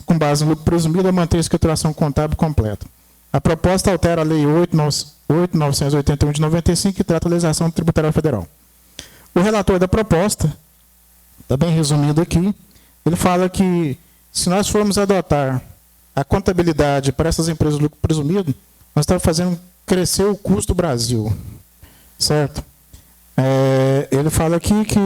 com base no lucro presumido a manter a escrituração contábil completa. A proposta altera a Lei 8.981 de 95, que trata a legislação tributária federal. O relator da proposta, está bem resumido aqui, ele fala que se nós formos adotar a contabilidade para essas empresas de lucro presumido, nós estamos fazendo crescer o custo do Brasil. Certo? Ele fala aqui que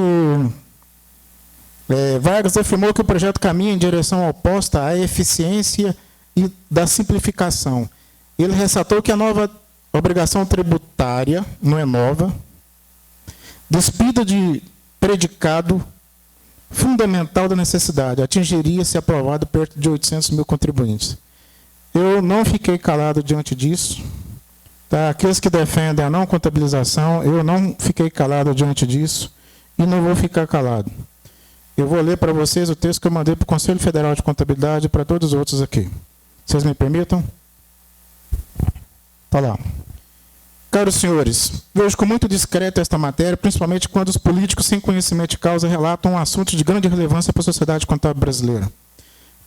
Vargas afirmou que o projeto caminha em direção oposta à eficiência e da simplificação. Ele ressaltou que a nova obrigação tributária, não é nova, despida de predicado fundamental da necessidade, atingiria, se aprovado, perto de 800 mil contribuintes. Eu não fiquei calado diante disso. Tá? Aqueles que defendem a não contabilização, eu não fiquei calado diante disso e não vou ficar calado. Eu vou ler para vocês o texto que eu mandei para o Conselho Federal de Contabilidade e para todos os outros aqui. Vocês me permitam? Está lá. Caros senhores, vejo com muito discreto esta matéria, principalmente quando os políticos sem conhecimento de causa relatam um assunto de grande relevância para a sociedade contábil brasileira.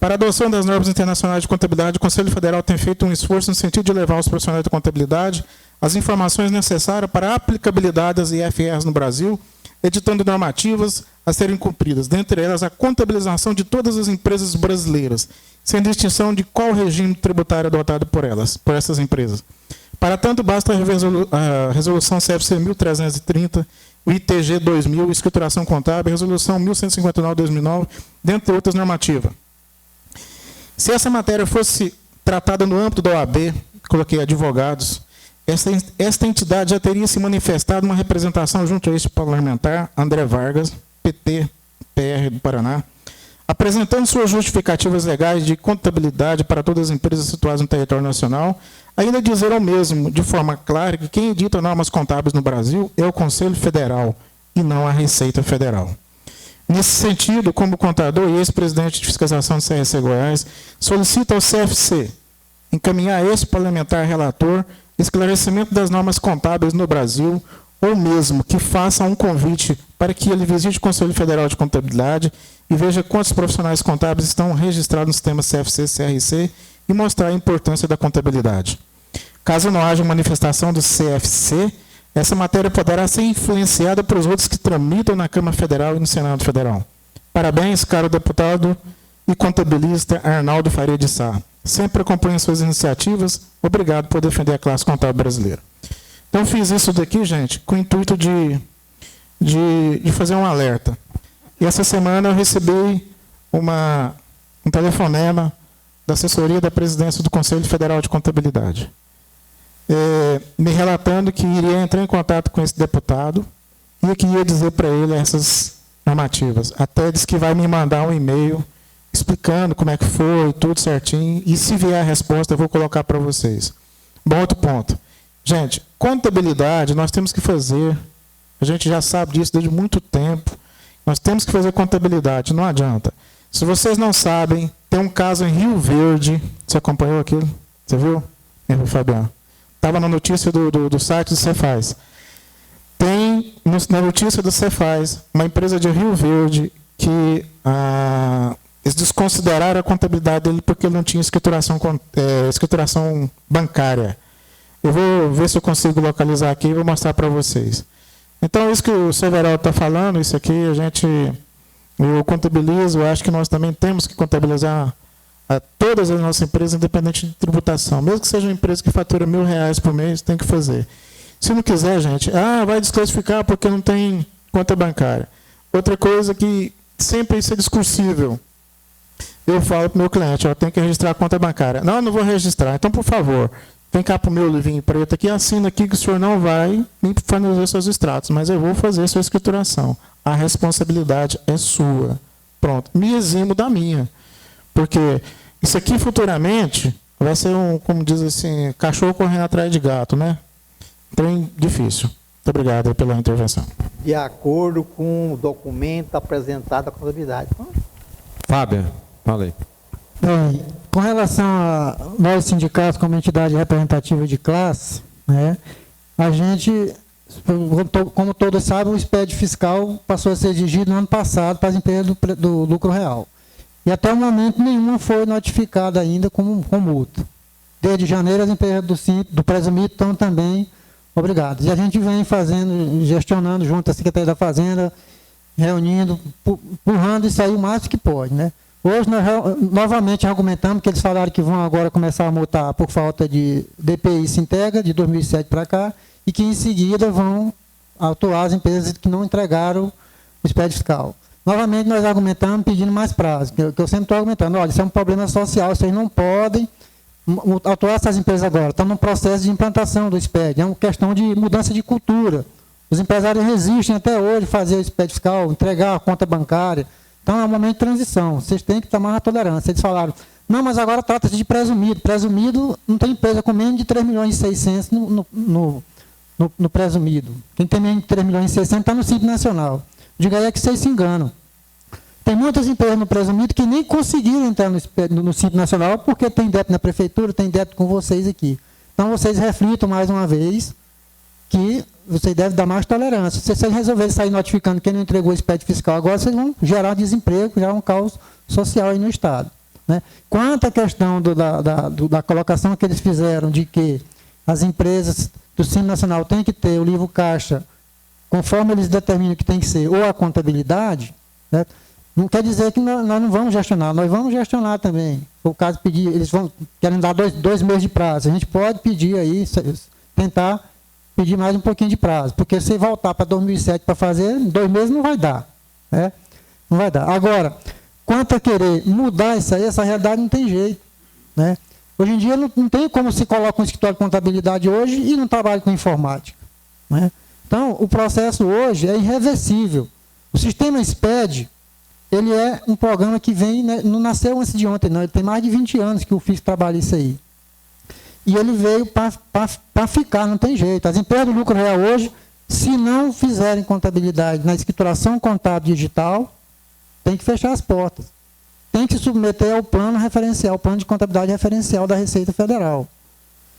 Para a adoção das normas internacionais de contabilidade, o Conselho Federal tem feito um esforço no sentido de levar aos profissionais da contabilidade as informações necessárias para a aplicabilidade das IFRs no Brasil, editando normativas a serem cumpridas, dentre elas a contabilização de todas as empresas brasileiras, sem distinção de qual regime tributário adotado por essas empresas. Para tanto, basta a Resolução CFC 1330, o ITG 2000, Escrituração Contábil, a Resolução 1159/2009, dentre outras normativas. Se essa matéria fosse tratada no âmbito da OAB, coloquei advogados, esta entidade já teria se manifestado uma representação junto a este parlamentar, André Vargas, PT, PR do Paraná, apresentando suas justificativas legais de contabilidade para todas as empresas situadas no território nacional, ainda dizer ao mesmo, de forma clara, que quem edita normas contábeis no Brasil é o Conselho Federal e não a Receita Federal. Nesse sentido, como contador e ex-presidente de fiscalização do CRC Goiás, solicito ao CFC encaminhar a esse parlamentar relator esclarecimento das normas contábeis no Brasil, ou mesmo que faça um convite para que ele visite o Conselho Federal de Contabilidade e veja quantos profissionais contábeis estão registrados no sistema CFC-CRC e mostrar a importância da contabilidade. Caso não haja manifestação do CFC, essa matéria poderá ser influenciada por os outros que tramitam na Câmara Federal e no Senado Federal. Parabéns, caro deputado e contabilista Arnaldo Faria de Sá. Sempre acompanho suas iniciativas. Obrigado por defender a classe contábil brasileira. Então, fiz isso daqui, gente, com o intuito de fazer um alerta. E essa semana eu recebi um telefonema da assessoria da presidência do Conselho Federal de Contabilidade, me relatando que iria entrar em contato com esse deputado e que ia dizer para ele essas normativas. Até disse que vai me mandar um e-mail explicando como é que foi, tudo certinho, e se vier a resposta eu vou colocar para vocês. Bom, outro ponto. Gente, contabilidade nós temos que fazer, a gente já sabe disso desde muito tempo, nós temos que fazer contabilidade, não adianta. Se vocês não sabem, tem um caso em Rio Verde, você acompanhou aquilo? Você viu, Fabiano? Estava na notícia do site do Cefaz. Tem na notícia do Cefaz uma empresa de Rio Verde que eles desconsideraram a contabilidade dele porque ele não tinha escrituração bancária. Eu vou ver se eu consigo localizar aqui e vou mostrar para vocês. Então, isso que o Severaldo está falando, isso aqui, eu contabilizo, eu acho que nós também temos que contabilizar a todas as nossas empresas, independente de tributação. Mesmo que seja uma empresa que fatura R$1.000 por mês, tem que fazer. Se não quiser, gente, vai desclassificar porque não tem conta bancária. Outra coisa que sempre isso é discursível. Eu falo para o meu cliente, tem que registrar a conta bancária. Não vou registrar. Então, por favor, vem cá para o meu livrinho preto aqui, assina aqui que o senhor não vai me fazer seus extratos, mas eu vou fazer a sua escrituração. A responsabilidade é sua. Pronto. Me eximo da minha. Porque isso aqui futuramente vai ser como diz assim, cachorro correndo atrás de gato, né? Trem difícil. Muito obrigado pela intervenção. De acordo com o documento apresentado à contabilidade. Fábio, falei. Bem, com relação a nós sindicatos como entidade representativa de classe, né, a gente, como todos sabem, o SPED fiscal passou a ser exigido no ano passado para as empresas do lucro real. E até o momento nenhuma foi notificada ainda com multa. Desde janeiro as empresas do presumido estão também obrigadas. E a gente vem gestionando junto à Secretaria da Fazenda, reunindo, empurrando isso aí o máximo que pode, né? Hoje nós novamente argumentamos que eles falaram que vão agora começar a multar por falta de DPI Sintega, de 2007 para cá, e que em seguida vão atuar as empresas que não entregaram o SPED fiscal. Novamente, nós argumentamos pedindo mais prazo, que eu sempre estou argumentando, olha, isso é um problema social, vocês não podem atuar essas empresas agora, estão num processo de implantação do SPED, é uma questão de mudança de cultura. Os empresários resistem até hoje a fazer o SPED fiscal, entregar a conta bancária. Então, é um momento de transição, vocês têm que tomar uma tolerância. Eles falaram, não, mas agora trata-se de presumido. Presumido, não tem empresa com menos de 3 milhões e 600 no presumido. Quem tem menos de 3 milhões e 600 está no Simples Nacional. Diga aí que vocês se enganam. Tem muitas empresas no presumido que nem conseguiram entrar no Simples Nacional porque tem débito na prefeitura, tem débito com vocês aqui. Então, vocês reflitam mais uma vez que vocês devem dar mais tolerância. Se vocês resolverem sair notificando quem não entregou o SPED fiscal agora, vocês vão gerar desemprego, gerar um caos social aí no Estado. Né? Quanto à questão da colocação que eles fizeram de que as empresas do Simples Nacional têm que ter o livro caixa conforme eles determinam que tem que ser, ou a contabilidade, né? Não quer dizer que nós não vamos gestionar, nós vamos gestionar também. Se for o caso pedir, eles querem dar dois meses de prazo, a gente pode pedir aí, tentar pedir mais um pouquinho de prazo, porque se voltar para 2007 para fazer, 2 meses não vai dar. Né? Não vai dar. Agora, quanto a querer mudar isso aí, essa realidade não tem jeito. Né? Hoje em dia não tem como se coloca um escritório de contabilidade hoje e não trabalha com informática. Né? Então, o processo hoje é irreversível. O sistema SPED, ele é um programa que vem, né, não nasceu antes de ontem, não, ele tem mais de 20 anos que o FIS trabalha isso aí. E ele veio para ficar, não tem jeito. As empresas do lucro real hoje, se não fizerem contabilidade na escrituração contábil digital, tem que fechar as portas. Tem que se submeter ao plano referencial, plano de contabilidade referencial da Receita Federal.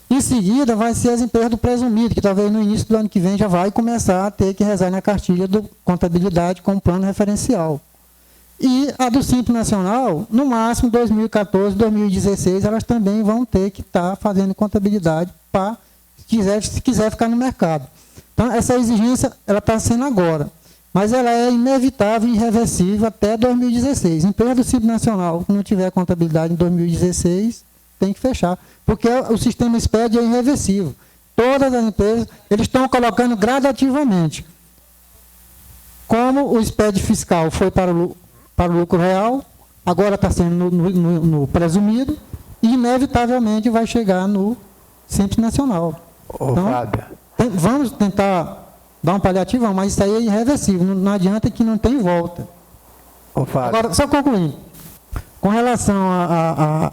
Em seguida, vai ser as empresas do presumido, que talvez no início do ano que vem já vai começar a ter que rezar na cartilha do contabilidade com plano referencial. E a do Simples Nacional, no máximo 2014, 2016, elas também vão ter que estar fazendo contabilidade para, se quiser ficar no mercado. Então, essa exigência ela está sendo agora, mas ela é inevitável e irreversível até 2016. Empresa do Simples Nacional, que não tiver contabilidade em 2016, tem que fechar, porque o sistema SPED é irreversível. Todas as empresas, eles estão colocando gradativamente. Como o SPED fiscal foi para o lucro real, agora está sendo no presumido, e inevitavelmente vai chegar no Simples Nacional. Então, Fábio, vamos tentar dar um paliativo, mas isso aí é irreversível, não adianta que não tem volta. Agora, só concluindo, com relação à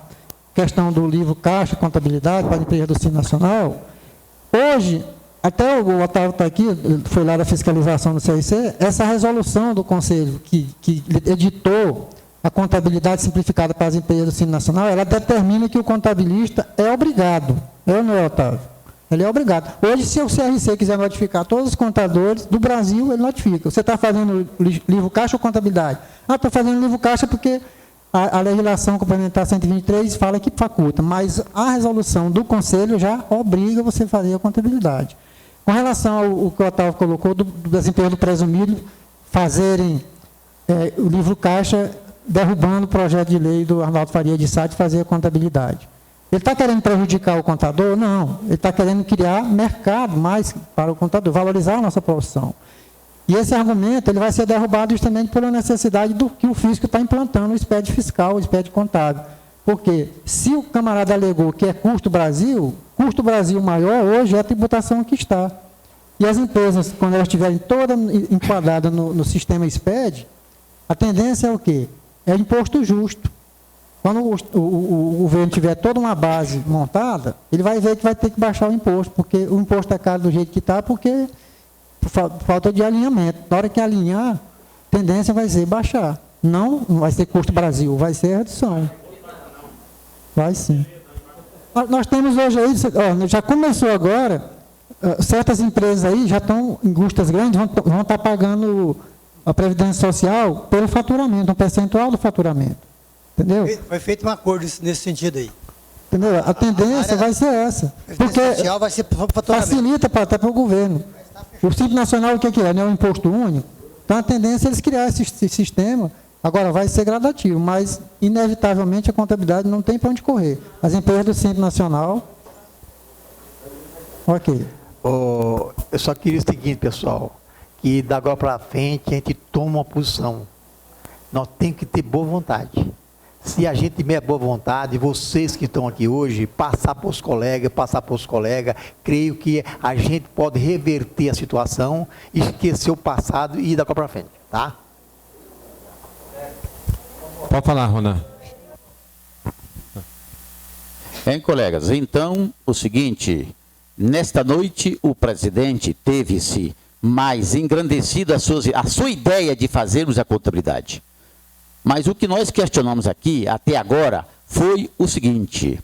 questão do livro caixa, contabilidade para a empresa do Simples Nacional, hoje, até o Otávio está aqui, foi lá da fiscalização do CRC, essa resolução do Conselho que editou a contabilidade simplificada para as empresas do Simples Nacional, ela determina que o contabilista é obrigado. É ou não é, Otávio? Ele é obrigado. Hoje, se o CRC quiser notificar todos os contadores do Brasil, ele notifica. Você está fazendo livro caixa ou contabilidade? Ah, estou fazendo livro caixa porque a legislação complementar 123 fala que faculta, mas a resolução do Conselho já obriga você a fazer a contabilidade. Com relação ao que o Otávio colocou, das empresas do presumido fazerem o livro caixa, derrubando o projeto de lei do Arnaldo Faria de Sá de fazer a contabilidade. Ele está querendo prejudicar o contador? Não. Ele está querendo criar mercado mais para o contador, valorizar a nossa profissão. E esse argumento ele vai ser derrubado justamente pela necessidade do que o fisco está implantando, o SPED fiscal, o SPED contábil. Porque se o camarada alegou que é custo Brasil maior hoje é a tributação que está. E as empresas, quando elas estiverem todas enquadradas no sistema SPED, a tendência é o quê? É imposto justo. Quando o governo tiver toda uma base montada, ele vai ver que vai ter que baixar o imposto, porque o imposto é caro do jeito que está, porque por falta de alinhamento. Na hora que alinhar, a tendência vai ser baixar. Não vai ser custo Brasil, vai ser redução. Vai sim. Nós temos hoje aí, já começou agora, certas empresas aí já estão em custas grandes, vão estar pagando a Previdência Social pelo faturamento, um percentual do faturamento. Entendeu? Foi feito um acordo nesse sentido aí. Entendeu? A tendência vai ser essa. Porque social vai ser facilita até para o governo. O Simples Nacional, o que é? Não é um imposto único. Então, a tendência é eles criar esse sistema. Agora, vai ser gradativo, mas, inevitavelmente, a contabilidade não tem para onde correr. As empresas do Simples Nacional... Ok. Eu só queria o seguinte, pessoal, que da agora para frente a gente toma uma posição. nós temos que ter boa vontade. Se a gente tiver boa vontade, vocês que estão aqui hoje, passar para os colegas, creio que a gente pode reverter a situação, esquecer o passado e ir da para frente, tá? Pode falar, Ronan. Hein, colegas? Então, o seguinte, nesta noite o presidente teve-se mais engrandecido a sua ideia de fazermos a contabilidade. Mas o que nós questionamos aqui, até agora, foi o seguinte,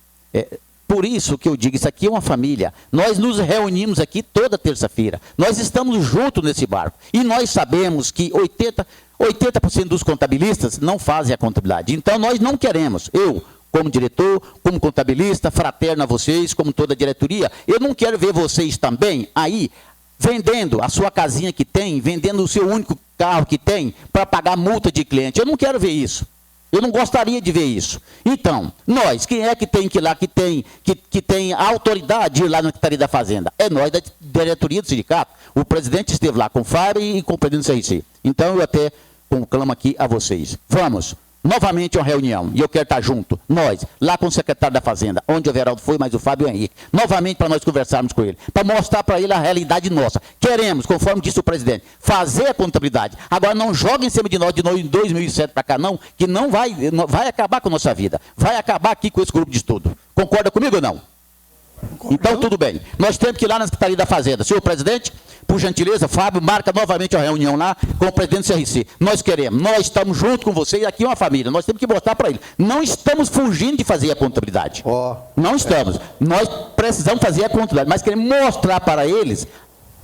por isso que eu digo, isso aqui é uma família, nós nos reunimos aqui toda terça-feira, nós estamos juntos nesse barco, e nós sabemos que 80% dos contabilistas não fazem a contabilidade, então nós não queremos, eu, como diretor, como contabilista, fraterno a vocês, como toda a diretoria, eu não quero ver vocês também aí, vendendo a sua casinha que tem, vendendo o seu único carro que tem, para pagar multa de cliente. Eu não quero ver isso. Eu não gostaria de ver isso. Então, nós, quem é que tem que ir lá, que tem a autoridade de ir lá na Secretaria da Fazenda? É nós da diretoria do sindicato. O presidente esteve lá com o Fábio e com o presidente do CRC. Então, eu até conclamo aqui a vocês. Vamos. Novamente uma reunião, e eu quero estar junto, nós, lá com o secretário da Fazenda, onde o Everaldo foi, mas o Fábio Henrique, novamente para nós conversarmos com ele, para mostrar para ele a realidade nossa. Queremos, conforme disse o presidente, fazer a contabilidade. Agora não joga em cima de nós 2007 para cá não, que não vai acabar com a nossa vida, vai acabar aqui com esse grupo de estudo. Concorda comigo ou não? Então, tudo bem. Nós temos que ir lá na Secretaria da Fazenda. Senhor presidente, por gentileza, Fábio, marca novamente a reunião lá com o presidente do CRC. Nós queremos, nós estamos junto com vocês, aqui é uma família, nós temos que mostrar para ele. Não estamos fugindo de fazer a contabilidade. Não estamos. Nós precisamos fazer a contabilidade, mas queremos mostrar para eles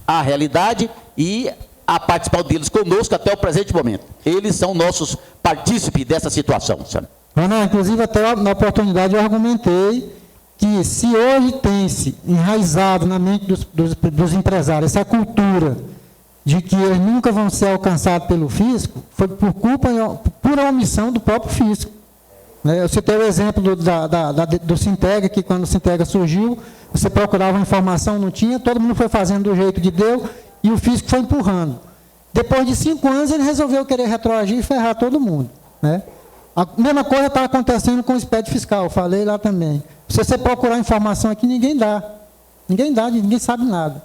a realidade e a participação deles conosco até o presente momento. Eles são nossos partícipes dessa situação, sabe? Ronan, inclusive, até na oportunidade eu argumentei que se hoje tem-se enraizado na mente dos empresários essa cultura de que eles nunca vão ser alcançados pelo fisco, foi por pura omissão do próprio fisco. Eu citei o exemplo do Sintega, que quando o Sintega surgiu, você procurava informação, não tinha, todo mundo foi fazendo do jeito de Deus e o fisco foi empurrando. Depois de 5 anos, ele resolveu querer retroagir e ferrar todo mundo. A mesma coisa está acontecendo com o SPED fiscal, falei lá também. Se você procurar informação aqui, ninguém dá, ninguém sabe nada.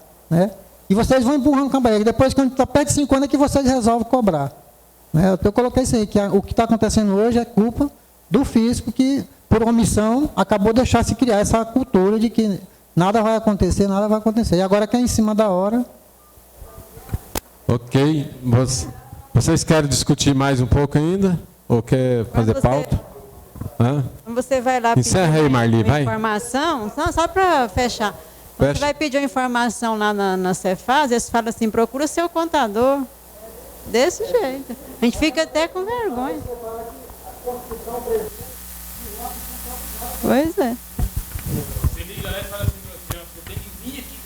E vocês vão empurrando com a barriga. Depois, quando está perto de 5 anos, é que vocês resolvem cobrar. Eu coloquei isso aí, que o que está acontecendo hoje é culpa do fisco, que, por omissão, acabou de deixar se criar essa cultura de que nada vai acontecer. E agora que é em cima da hora. Ok. Vocês querem discutir mais um pouco ainda? Ou quer fazer pauta? Você vai lá pedir uma informação, só para fechar. Você vai pedir uma informação lá na Cefaz, eles falam assim, procura seu contador. Desse jeito. A gente fica até com vergonha. Pois é. Você liga lá e fala assim, você tem que vir aqui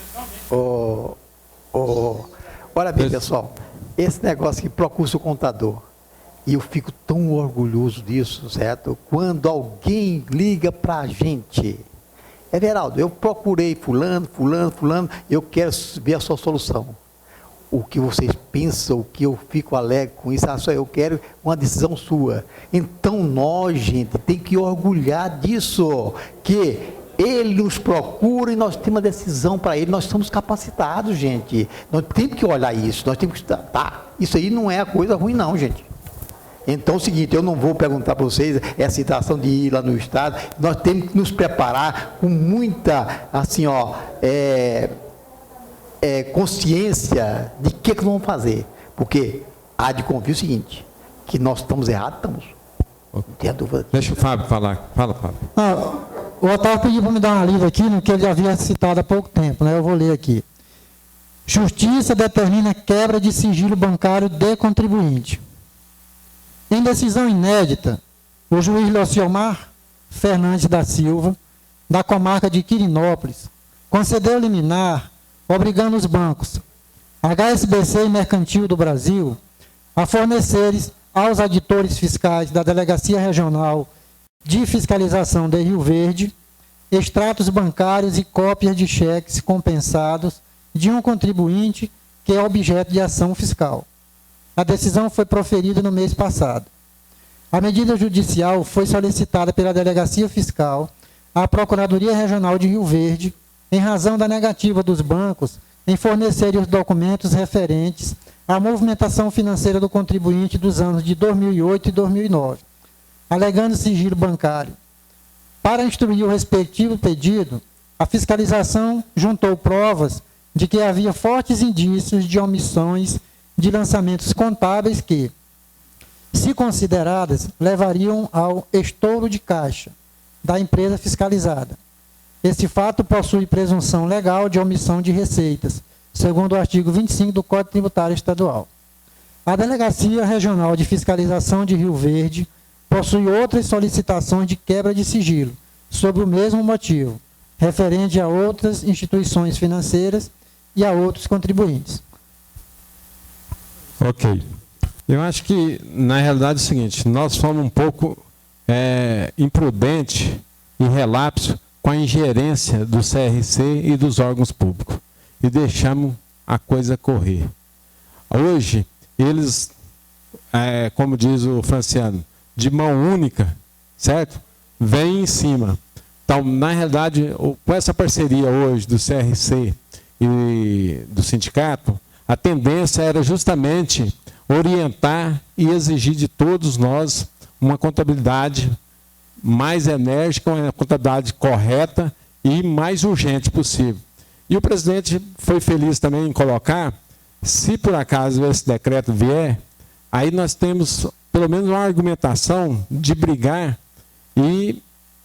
pessoalmente. Olha bem, pessoal, esse negócio que procura seu contador, e eu fico tão orgulhoso disso, certo? Quando alguém liga para a gente, Everaldo, eu procurei fulano, eu quero ver a sua solução. O que vocês pensam, o que eu fico alegre com isso, eu quero uma decisão sua. Então nós, gente, tem que orgulhar disso, que ele nos procura e nós temos uma decisão para ele, nós estamos capacitados, gente. Nós temos que olhar isso, nós temos que tá, isso aí não é coisa ruim não, gente. Então é o seguinte, eu não vou perguntar para vocês essa situação de ir lá no Estado, nós temos que nos preparar com muita, assim, consciência de que nós vamos fazer, porque há de convir o seguinte, que nós estamos errados, estamos. Não tem dúvida. Deixa o Fábio falar. Fala, Fábio. O Otávio pediu para me dar uma lida aqui, no que ele havia citado há pouco tempo, eu vou ler aqui. Justiça determina quebra de sigilo bancário de contribuinte. Em decisão inédita, o juiz Leociomar Fernandes da Silva, da comarca de Quirinópolis, concedeu liminar, obrigando os bancos, HSBC e Mercantil do Brasil, a fornecerem aos auditores fiscais da Delegacia Regional de Fiscalização de Rio Verde, extratos bancários e cópias de cheques compensados de um contribuinte que é objeto de ação fiscal. A decisão foi proferida no mês passado. A medida judicial foi solicitada pela Delegacia Fiscal à Procuradoria Regional de Rio Verde, em razão da negativa dos bancos em fornecerem os documentos referentes à movimentação financeira do contribuinte dos anos de 2008 e 2009, alegando sigilo bancário. Para instruir o respectivo pedido, a fiscalização juntou provas de que havia fortes indícios de omissões de lançamentos contábeis que, se consideradas, levariam ao estouro de caixa da empresa fiscalizada. Esse fato possui presunção legal de omissão de receitas, segundo o artigo 25 do Código Tributário Estadual. A Delegacia Regional de Fiscalização de Rio Verde possui outras solicitações de quebra de sigilo, sobre o mesmo motivo, referente a outras instituições financeiras e a outros contribuintes. Ok. Eu acho que, na realidade, é o seguinte, nós fomos um pouco imprudentes e relapso com a ingerência do CRC e dos órgãos públicos. E deixamos a coisa correr. Hoje, eles, como diz o Franciano, de mão única, certo? Vem em cima. Então, na realidade, com essa parceria hoje do CRC e do sindicato, a tendência era justamente orientar e exigir de todos nós uma contabilidade mais enérgica, uma contabilidade correta e mais urgente possível. E o presidente foi feliz também em colocar, se por acaso esse decreto vier, aí nós temos pelo menos uma argumentação de brigar,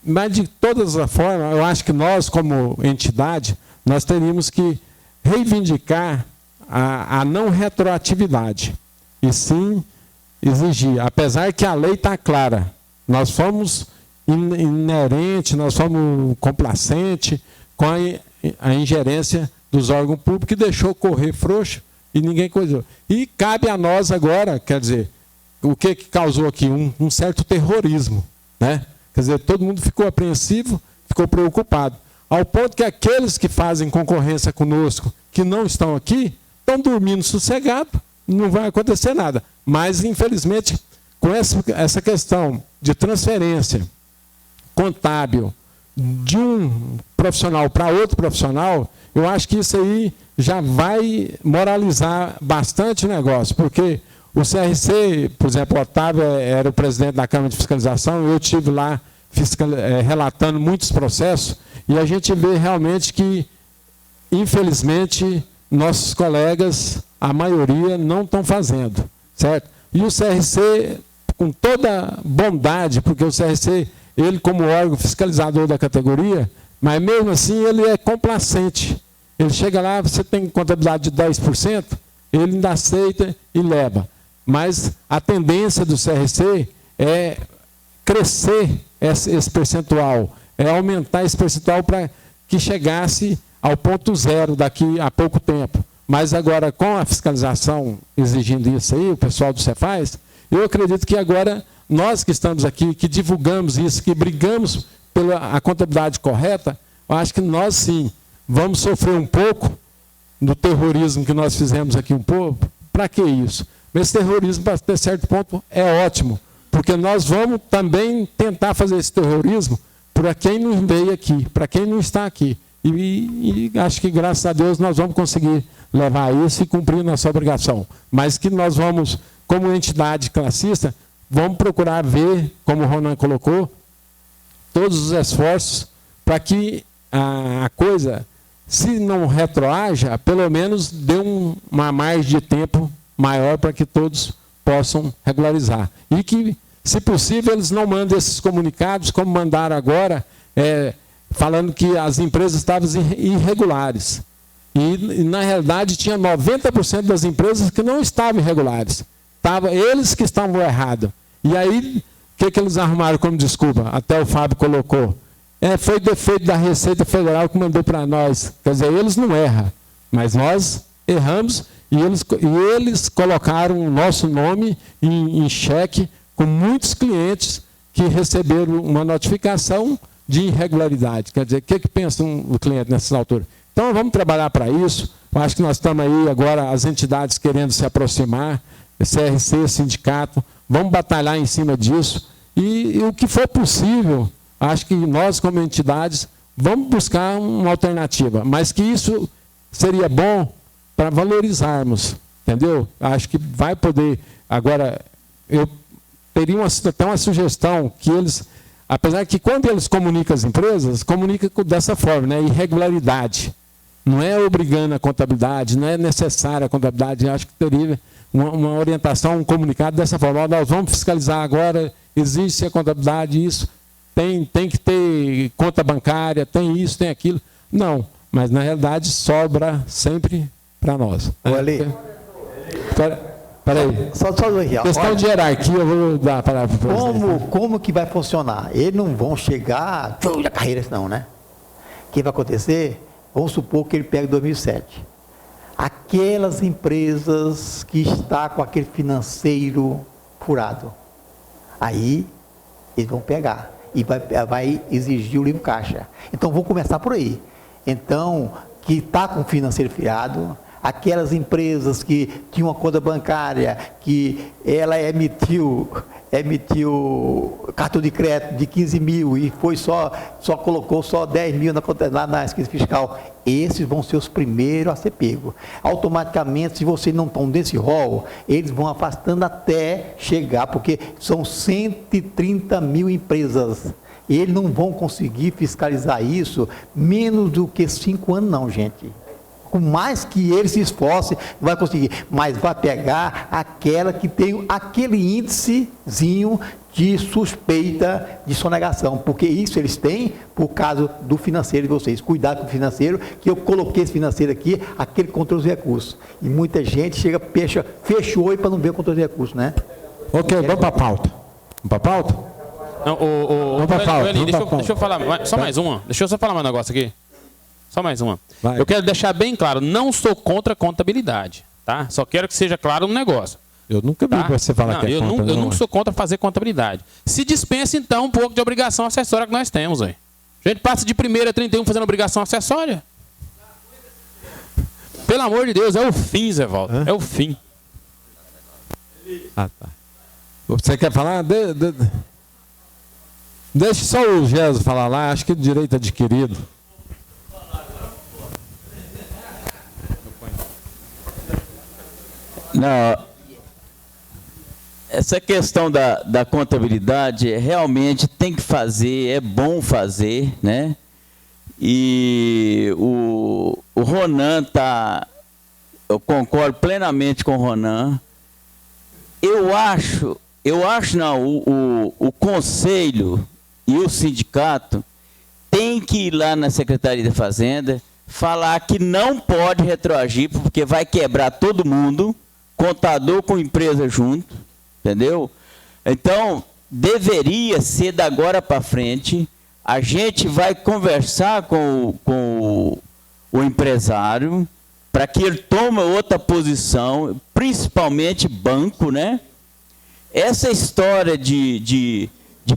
mas de todas as formas, eu acho que nós, como entidade, nós teríamos que reivindicar a não retroatividade, e sim exigir, apesar que a lei está clara, nós fomos inerentes, nós fomos complacentes com a ingerência dos órgãos públicos, que deixou correr frouxo e ninguém coisou. E cabe a nós agora, quer dizer, o que causou aqui? Um certo terrorismo, né? Quer dizer, todo mundo ficou apreensivo, ficou preocupado, ao ponto que aqueles que fazem concorrência conosco, que não estão aqui, estão dormindo sossegado, não vai acontecer nada. Mas, infelizmente, com essa questão de transferência contábil de um profissional para outro profissional, eu acho que isso aí já vai moralizar bastante o negócio, porque o CRC, por exemplo, o Otávio era o presidente da Câmara de Fiscalização, eu estive lá relatando muitos processos, e a gente vê realmente que, infelizmente, nossos colegas, a maioria, não estão fazendo, certo? E o CRC, com toda bondade, porque o CRC, ele como órgão fiscalizador da categoria, mas mesmo assim ele é complacente. Ele chega lá, você tem contabilidade de 10%, ele ainda aceita e leva. Mas a tendência do CRC é crescer esse percentual, é aumentar esse percentual para que chegasse ao ponto zero daqui a pouco tempo. Mas agora, com a fiscalização exigindo isso aí, o pessoal do Cefaz, eu acredito que agora, nós que estamos aqui, que divulgamos isso, que brigamos pela contabilidade correta, eu acho que nós sim vamos sofrer um pouco do terrorismo que nós fizemos aqui um pouco. Para que isso? Esse terrorismo, para ter certo ponto, é ótimo, porque nós vamos também tentar fazer esse terrorismo para quem não veio aqui, para quem não está aqui. E acho que, graças a Deus, nós vamos conseguir levar isso e cumprir nossa obrigação. Mas que nós vamos, como entidade classista, vamos procurar ver, como o Ronan colocou, todos os esforços para que a coisa, se não retroaja, pelo menos dê uma margem de tempo maior para que todos possam regularizar. E que, se possível, eles não mandem esses comunicados, como mandaram agora, falando que as empresas estavam irregulares. E na realidade, tinha 90% das empresas que não estavam irregulares. Eles que estavam errados. E aí, o que eles arrumaram como desculpa? Até o Fábio colocou. Foi defeito da Receita Federal que mandou para nós. Quer dizer, eles não erram, mas nós erramos e eles colocaram o nosso nome em xeque com muitos clientes que receberam uma notificação de irregularidade. Quer dizer, o que pensa o cliente nessas alturas? Então, vamos trabalhar para isso. Eu acho que nós estamos aí agora, as entidades querendo se aproximar, CRC, sindicato, vamos batalhar em cima disso. E o que for possível, acho que nós, como entidades, vamos buscar uma alternativa. Mas que isso seria bom para valorizarmos, entendeu? Acho que vai poder. Agora, eu teria até uma sugestão que eles, apesar que quando eles comunicam as empresas, comunicam dessa forma, né? Irregularidade. Não é obrigando a contabilidade, não é necessária a contabilidade. Eu acho que teria uma orientação, um comunicado dessa forma. Nós vamos fiscalizar agora, existe a contabilidade, isso, tem que ter conta bancária, tem isso, tem aquilo. Não, mas na realidade sobra sempre para nós. Olha, Peraí. Só aqui, questão de hierarquia, eu vou dar a palavra para o como que vai funcionar? Eles não vão chegar na carreira, não, né? O que vai acontecer? Vamos supor que ele pega 2007. Aquelas empresas que estão com aquele financeiro furado, aí eles vão pegar e vai exigir o livro caixa. Então, vou começar por aí. Então, que está com o financeiro furado, aquelas empresas que tinham uma conta bancária, que ela emitiu cartão de crédito de 15 mil e foi só colocou só 10 mil lá na escrita fiscal, esses vão ser os primeiros a ser pegos. Automaticamente, se vocês não estão nesse rol, eles vão afastando até chegar, porque são 130 mil empresas. Eles não vão conseguir fiscalizar isso menos do que 5 anos, não, gente. Por mais que ele se esforce, não vai conseguir, mas vai pegar aquela que tem aquele índicezinho de suspeita de sonegação, porque isso eles têm por causa do financeiro de vocês. Cuidado com o financeiro, que eu coloquei esse financeiro aqui, aquele controle dos recursos. E muita gente chega, fecha o olho para não ver o controle dos recursos, né? Ok, vamos para a pauta. Vamos para a pauta? Não, vamos para a pauta. Deixa eu falar, só mais uma. Deixa eu só falar um negócio aqui. Só mais uma. Vai. Eu quero deixar bem claro, não sou contra a contabilidade, tá? Só quero que seja claro um negócio. Eu nunca vi você falar que é contra. Eu nunca sou contra fazer contabilidade. Se dispensa, então, um pouco de obrigação acessória que nós temos, aí. A gente passa de 1º a 31 fazendo obrigação acessória. Pelo amor de Deus, é o fim, Zé Walter. É o fim. Ah, tá. Você quer falar? Deixa só o Gesso falar lá, acho que é direito adquirido. Não, essa questão da contabilidade realmente tem que fazer, é bom fazer, né? E o Ronan tá, eu concordo plenamente com o Ronan. Eu acho não, o conselho e o sindicato tem que ir lá na Secretaria da Fazenda falar que não pode retroagir, porque vai quebrar todo mundo. Contador com empresa junto, entendeu? Então, deveria ser da agora para frente, a gente vai conversar com o empresário para que ele tome outra posição, principalmente banco, né? Essa história de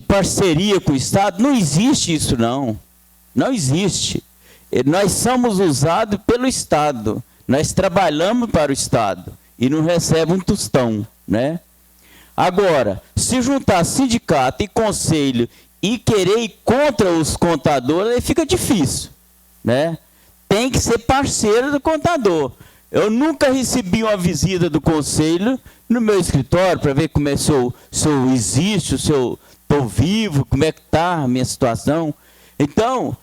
parceria com o Estado, não existe isso não. Não existe. Nós somos usados pelo Estado, nós trabalhamos para o Estado. E não recebe um tostão, né? Agora, se juntar sindicato e conselho e querer ir contra os contadores, aí fica difícil, né? Tem que ser parceiro do contador. Eu nunca recebi uma visita do conselho no meu escritório para ver como é se eu existo, se eu estou vivo, como é que está a minha situação. Então,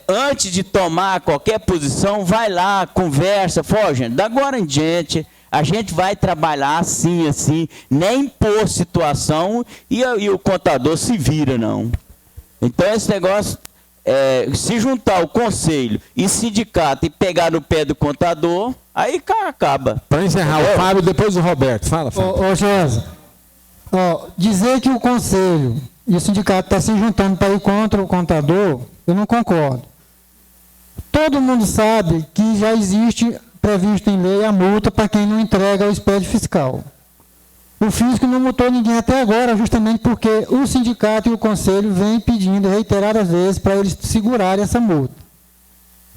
antes de tomar qualquer posição, vai lá, conversa, fala, gente, da agora em diante, a gente vai trabalhar assim, nem impor situação e o contador se vira, não. Então, esse negócio, se juntar o conselho e sindicato e pegar no pé do contador, aí acaba. Para encerrar, o Fábio, depois o Roberto. Fala, Fábio. Ô Jéssica, dizer que o conselho e o sindicato estão se juntando para ir contra o contador, eu não concordo. Todo mundo sabe que já existe, previsto em lei, a multa para quem não entrega o SPED fiscal. O fisco não multou ninguém até agora, justamente porque o sindicato e o conselho vêm pedindo reiteradas vezes para eles segurarem essa multa.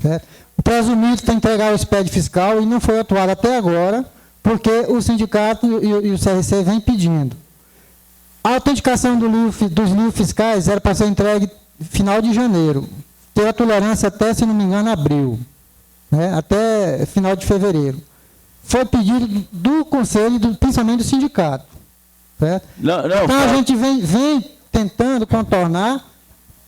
Certo? O presumido está a entregar o SPED fiscal e não foi atuado até agora, porque o sindicato e o CRC vêm pedindo. A autenticação dos livros fiscais era para ser entregue final de janeiro. Teve a tolerância até, se não me engano, abril. Né? Até final de fevereiro. Foi pedido do Conselho, principalmente do sindicato. Certo? Então a gente vem tentando contornar,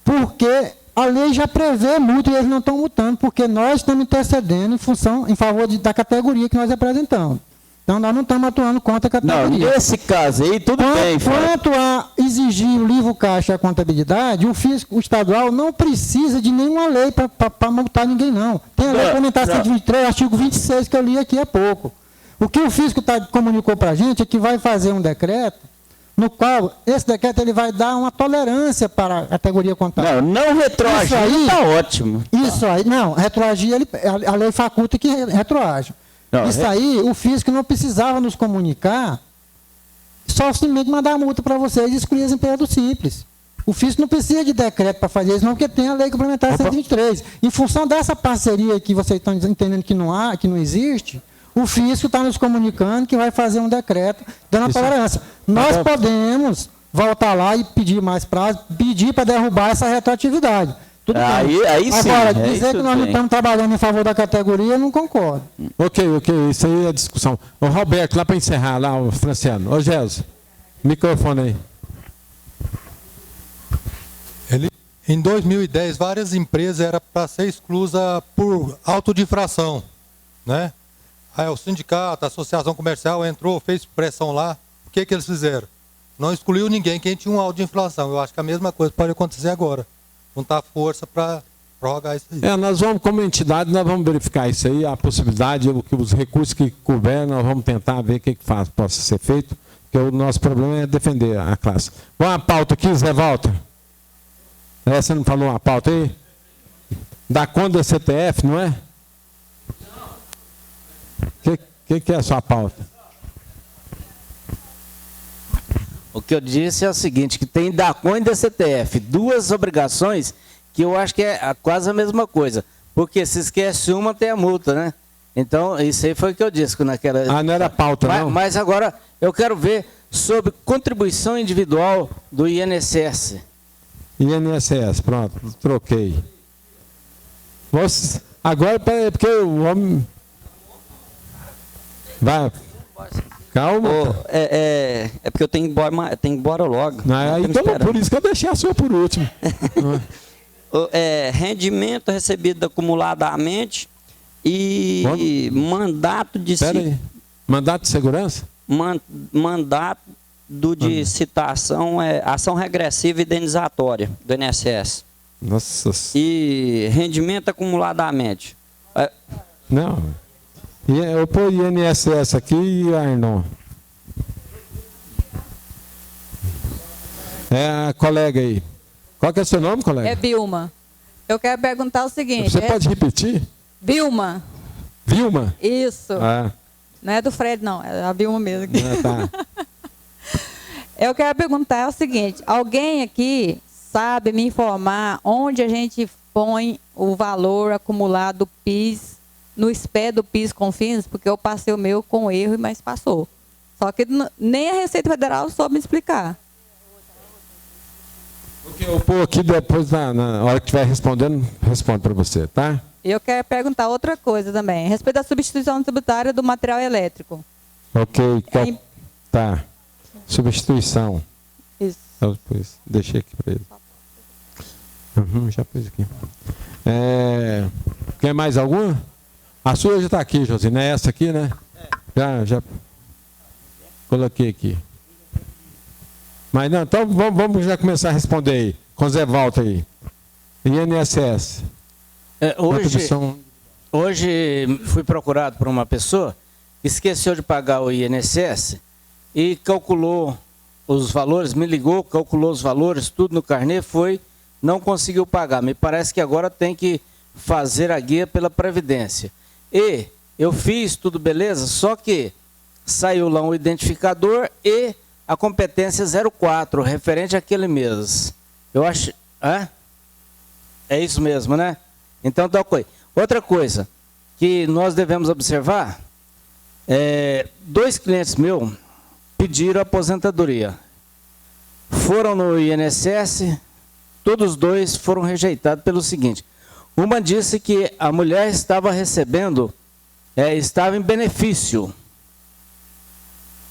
porque a lei já prevê multa e eles não estão multando, porque nós estamos intercedendo em favor da categoria que nós apresentamos. Então, nós não estamos atuando contra a categoria. Não, nesse caso aí, tudo bem. Quanto a exigir o livro caixa e a contabilidade, o fisco estadual não precisa de nenhuma lei para multar ninguém, não. Tem a lei complementar 123, artigo 26, que eu li aqui há pouco. O que o fisco comunicou para a gente é que vai fazer um decreto, no qual esse decreto ele vai dar uma tolerância para a categoria contábil. Não retroagir, está ótimo. Isso aí, não, retroagir, a lei faculta que retroage. Isso aí, o fisco não precisava nos comunicar, só simplesmente mandar a multa para vocês e excluir as empresas do Simples. O fisco não precisa de decreto para fazer isso, não, porque tem a lei complementar 123. Em função dessa parceria que vocês estão entendendo que não existe, o fisco está nos comunicando que vai fazer um decreto dando a tolerância. Nós podemos voltar lá e pedir mais prazo, pedir para derrubar essa retroatividade. Tudo bem. Aí sim. Agora, dizer que nós não estamos trabalhando em favor da categoria, eu não concordo. Ok, isso aí é discussão. O Roberto, lá para encerrar, lá o Franciano. Ô, Gelson, microfone aí. Em 2010, várias empresas eram para ser exclusa por auto de infração, né? Aí o sindicato, a associação comercial entrou, fez pressão lá. O que eles fizeram? Não excluiu ninguém, quem tinha um auto de inflação. Eu acho que a mesma coisa pode acontecer agora. Juntar força para prorrogar isso aí. Nós vamos, como entidade, nós vamos verificar isso aí, a possibilidade, os recursos que couber, nós vamos tentar ver o que possa ser feito, porque o nosso problema é defender a classe. Vamos à pauta aqui, Zé Walter. Você não falou uma pauta aí? Da conta da CTF, não é? O que é a sua pauta? O que eu disse é o seguinte, que tem da CON e da CTF, duas obrigações que eu acho que é quase a mesma coisa. Porque se esquece uma, tem a multa, né? Então, isso aí foi o que eu disse naquela... não era pauta, não? Mas agora, eu quero ver sobre contribuição individual do INSS. INSS, pronto, troquei. Agora, peraí, porque o homem... Vai... Calma. É porque eu tenho que ir embora logo. Então, por isso que eu deixei a sua por último. Rendimento recebido acumuladamente e mandato de... Peraí. Mandato de segurança? Mandato de citação, ação regressiva e indenizatória do INSS. Nossa. E rendimento acumuladamente. Não. Eu pôr INSS aqui e Arnon. A colega aí. Qual que é o seu nome, colega? É Vilma. Eu quero perguntar o seguinte. Você pode repetir? Vilma. Vilma? Isso. Não é do Fred, não. É a Vilma mesmo. Tá. Eu quero perguntar o seguinte. Alguém aqui sabe me informar onde a gente põe o valor acumulado do PIS no SPE do PIS Confins, porque eu passei o meu com erro, mas passou. Só que nem a Receita Federal soube me explicar. Porque eu pôr aqui depois, na hora que estiver respondendo, respondo para você, tá? Eu quero perguntar outra coisa também, a respeito da substituição tributária do material elétrico. Ok, tá. Substituição. Isso. Depois, deixei aqui para ele. Já pus aqui. Quer mais alguma? A sua já está aqui, Josina. É essa aqui, né? Já coloquei aqui. Mas não, então vamos já começar a responder aí. Com Zé Walter aí. INSS. Hoje fui procurado por uma pessoa que esqueceu de pagar o INSS e calculou os valores, me ligou, calculou os valores, tudo no carnê, não conseguiu pagar. Me parece que agora tem que fazer a guia pela Previdência. E eu fiz tudo beleza, só que saiu lá um identificador e a competência 04, referente àquele mês. Eu acho... É isso mesmo, né? Então, tá ok. Outra coisa que nós devemos observar, 2 clientes meus pediram aposentadoria. foram no INSS, todos dois foram rejeitados pelo seguinte: uma disse que a mulher estava recebendo, estava em benefício.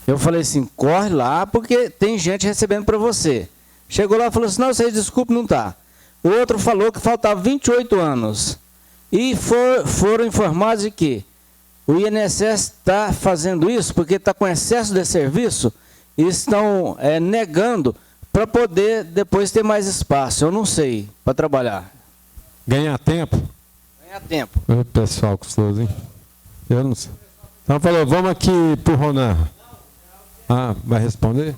Eu falei assim, corre lá, porque tem gente recebendo para você. Chegou lá e falou assim, não, vocês desculpe, não está. O outro falou que faltava 28 anos. E foram informados de que o INSS está fazendo isso porque está com excesso de serviço e estão negando para poder depois ter mais espaço. Eu não sei, para trabalhar. Ganhar tempo? Ganhar tempo. O pessoal custoso, hein? Eu não sei. Então falou, vamos aqui para o Ronan. Vai responder?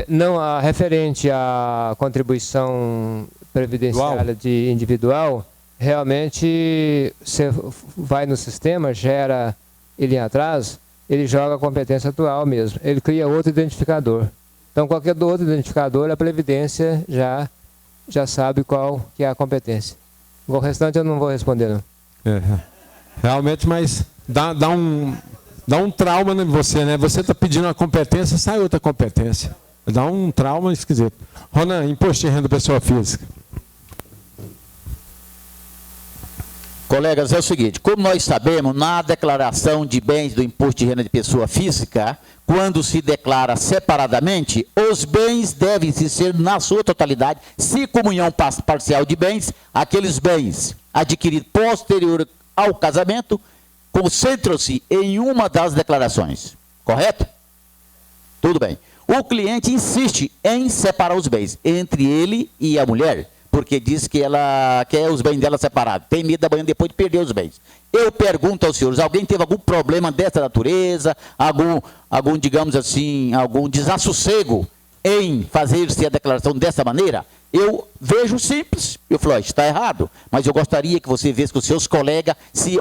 Não, referente à contribuição previdenciária individual, realmente você vai no sistema, gera ele em atraso, ele joga a competência atual mesmo. Ele cria outro identificador. Então, qualquer outro identificador, a Previdência já sabe qual que é a competência. O restante eu não vou responder, não. Realmente, mas dá um trauma em você, né? Você está pedindo uma competência, sai outra competência. Dá um trauma esquisito. Ronan, imposto de renda pessoa física. Colegas, é o seguinte, como nós sabemos, na declaração de bens do imposto de renda de pessoa física, quando se declara separadamente, os bens devem ser, na sua totalidade, se comunhão parcial de bens, aqueles bens adquiridos posterior ao casamento, concentram-se em uma das declarações. Correto? Tudo bem. O cliente insiste em separar os bens entre ele e a mulher, porque diz que ela quer os bens dela separados. Tem medo da manhã depois de perder os bens. Eu pergunto aos senhores, alguém teve algum problema dessa natureza? Algum, digamos assim, algum desassossego em fazer-se a declaração dessa maneira? Eu vejo simples, eu falo, está errado, mas eu gostaria que você visse com os seus colegas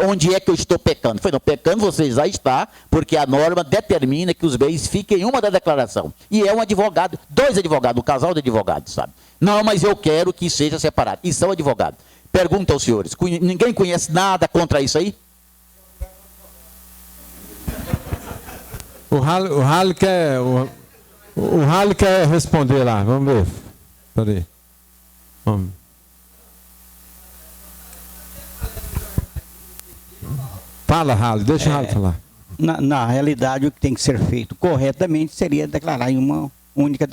onde é que eu estou pecando. Eu falei, não, pecando você já está, porque a norma determina que os bens fiquem em uma da declaração. E é um advogado, dois advogados, um casal de advogados, sabe? Não, mas eu quero que seja separado. E são advogados. Pergunta aos senhores, ninguém conhece nada contra isso aí? O Rally quer responder lá, vamos ver. Peraí. Vamos. Fala, Rally, deixa o Rally falar. Na realidade, o que tem que ser feito corretamente seria declarar em uma única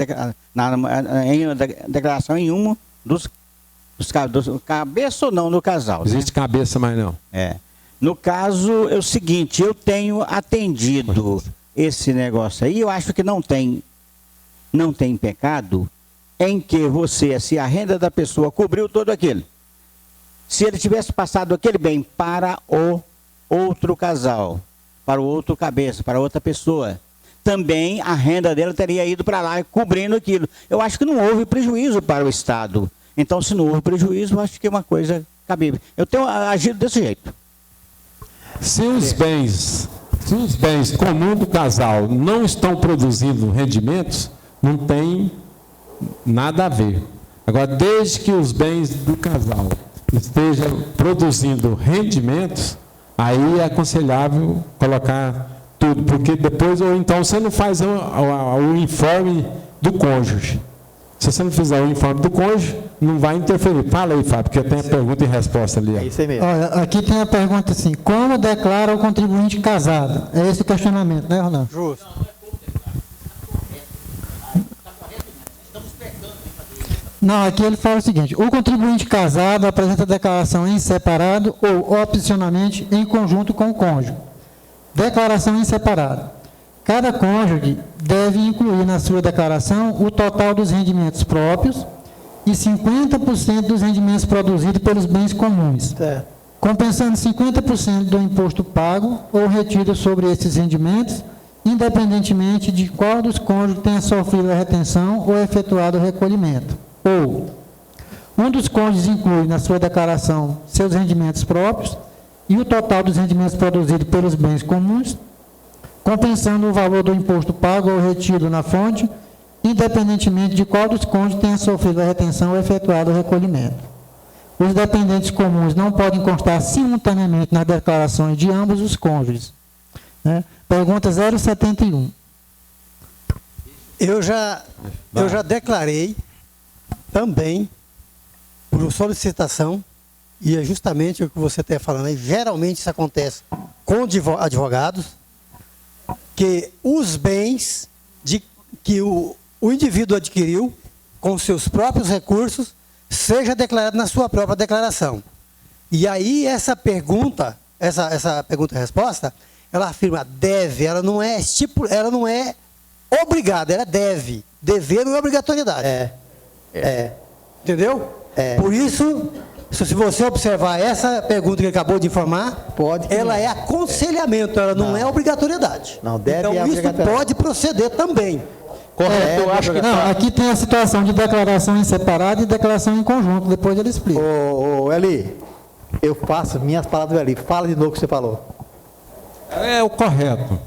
declaração em uma dos cabeça ou não do casal. Existe cabeça, mas não. No caso, é o seguinte, eu tenho atendido esse negócio aí, eu acho que não tem pecado em que se a renda da pessoa cobriu todo aquele. Se ele tivesse passado aquele bem para o outro casal, para o outro cabeça, para outra pessoa, também a renda dela teria ido para lá cobrindo aquilo. Eu acho que não houve prejuízo para o Estado. Então, se não houve prejuízo, eu acho que é uma coisa cabível. Eu tenho agido desse jeito. Se os bens comuns do casal não estão produzindo rendimentos, não tem nada a ver. Agora, desde que os bens do casal estejam produzindo rendimentos, aí é aconselhável colocar tudo, porque depois, ou então você não faz o informe do cônjuge. Se você não fizer o informe do cônjuge, não vai interferir. Fala aí, Fábio, porque tem a pergunta e resposta ali. É isso aí mesmo. Olha, aqui tem a pergunta assim, como declara o contribuinte casado? É esse o questionamento, né, Ronaldo? Justo. Não, aqui ele fala o seguinte, o contribuinte casado apresenta a declaração em separado ou opcionalmente em conjunto com o cônjuge. Declaração em separado. Cada cônjuge deve incluir na sua declaração o total dos rendimentos próprios e 50% dos rendimentos produzidos pelos bens comuns, compensando 50% do imposto pago ou retido sobre esses rendimentos, independentemente de qual dos cônjuges tenha sofrido a retenção ou efetuado o recolhimento. Ou, um dos cônjuges inclui na sua declaração seus rendimentos próprios e o total dos rendimentos produzidos pelos bens comuns, compensando o valor do imposto pago ou retido na fonte, independentemente de qual dos cônjuges tenha sofrido a retenção ou efetuado o recolhimento. Os dependentes comuns não podem constar simultaneamente nas declarações de ambos os cônjuges. Pergunta 071. Eu já declarei também, por solicitação, e é justamente o que você está falando aí, geralmente isso acontece com advogados, que os bens que o indivíduo adquiriu com seus próprios recursos seja declarado na sua própria declaração. E aí essa pergunta e resposta, ela afirma deve, ela não é obrigada, ela deve. Dever não é obrigatoriedade. Entendeu? Por isso, se você observar essa pergunta que ele acabou de informar, ela é aconselhamento, ela não é obrigatoriedade. Não, deve então isso pode proceder também. Correto, eu acho que não, aqui tem a situação de declaração em separado e declaração em conjunto, depois ele explica. Ô Eli, eu faço minhas palavras, Eli, fala de novo o que você falou. É o correto.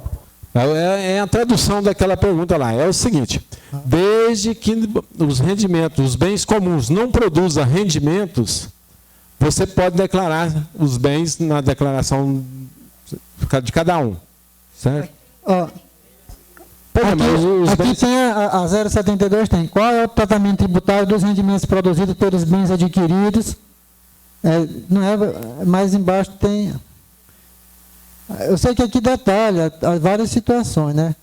É a tradução daquela pergunta lá. É o seguinte: desde que os rendimentos, os bens comuns não produzam rendimentos, você pode declarar os bens na declaração de cada um. Certo? Aqui tem a 072, tem. Qual é o tratamento tributário dos rendimentos produzidos pelos bens adquiridos? Não é, mais embaixo tem... Eu sei que aqui detalha várias situações, né?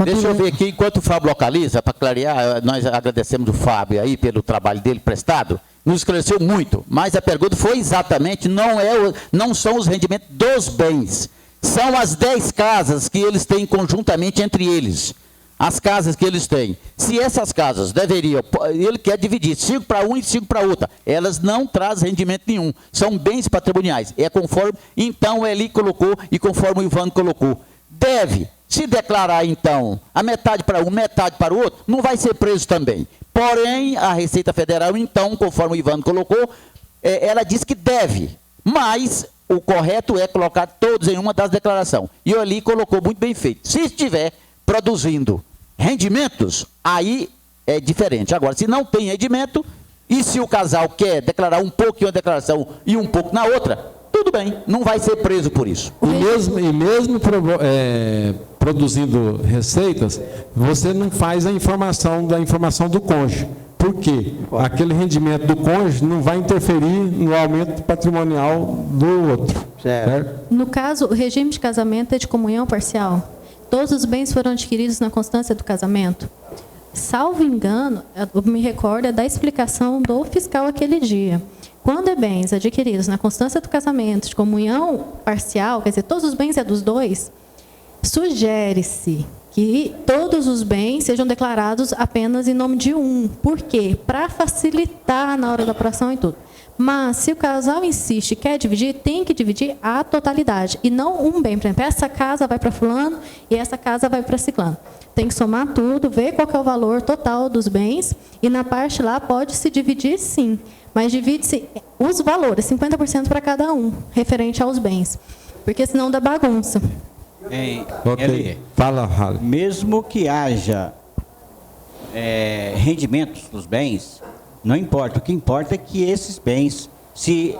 Deixa eu ver aqui, enquanto o Fábio localiza, para clarear, nós agradecemos o Fábio aí pelo trabalho dele prestado, nos esclareceu muito, mas a pergunta foi exatamente, não são os rendimentos dos bens, são as 10 casas que eles têm conjuntamente entre eles, as casas que eles têm. Se essas casas deveriam, ele quer dividir 5 para um e 5 para outra, elas não trazem rendimento nenhum, são bens patrimoniais, é conforme, então ele colocou e conforme o Ivan colocou, deve. Se declarar, então, a metade para um, metade para o outro, não vai ser preso também. Porém, a Receita Federal, então, conforme o Ivan colocou, ela diz que deve, mas o correto é colocar todos em uma das declarações. E o Ali colocou muito bem feito. Se estiver produzindo rendimentos, aí é diferente. Agora, se não tem rendimento, e se o casal quer declarar um pouco em uma declaração e um pouco na outra, tudo bem, não vai ser preso por isso. E mesmo produzindo receitas, você não faz a informação do cônjuge. Por quê? Aquele rendimento do cônjuge não vai interferir no aumento patrimonial do outro. Certo? No caso, o regime de casamento é de comunhão parcial. Todos os bens foram adquiridos na constância do casamento. Salvo engano, eu me recordo da explicação do fiscal aquele dia. Quando é bens adquiridos na constância do casamento, de comunhão parcial, quer dizer, todos os bens é dos dois, sugere-se que todos os bens sejam declarados apenas em nome de um. Por quê? Para facilitar na hora da apuração e tudo. Mas, se o casal insiste e quer dividir, tem que dividir a totalidade. E não um bem. Por exemplo, essa casa vai para fulano e essa casa vai para ciclano. Tem que somar tudo, ver qual que é o valor total dos bens. E na parte lá pode-se dividir, sim. Mas divide-se os valores, 50% para cada um, referente aos bens. Porque senão dá bagunça. Ok. Fala, Rale. Mesmo que haja rendimentos dos bens, não importa. O que importa é que esses bens, se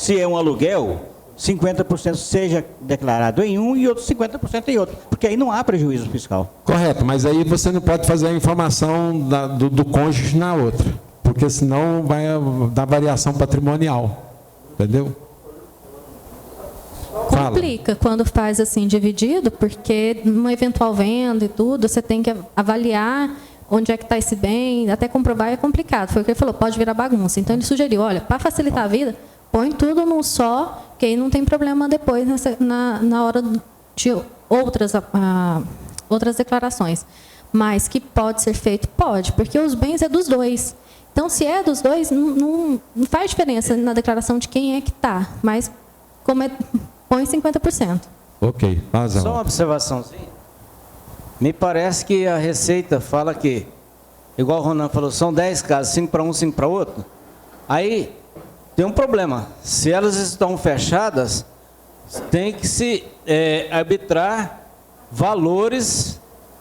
é um aluguel, 50% seja declarado em um e outros 50% em outro. Porque aí não há prejuízo fiscal. Correto, mas aí você não pode fazer a informação do cônjuge na outra. Porque senão vai dar variação patrimonial. Entendeu? Complica quando faz assim dividido, porque numa eventual venda e tudo, você tem que avaliar onde é que está esse bem, até comprovar é complicado. Foi o que ele falou, pode virar bagunça. Então ele sugeriu, olha, para facilitar a vida, põe tudo num só, que aí não tem problema depois na hora de outras declarações. Mas que pode ser feito? Pode, porque os bens é dos dois. Então, se é dos dois, não faz diferença na declaração de quem é que está, mas põe 50%. Ok, razão. Só uma observaçãozinha. Me parece que a Receita fala que, igual o Ronan falou, são 10 casas, 5 para um, 5 para outro. Aí tem um problema. Se elas estão fechadas, tem que se arbitrar valores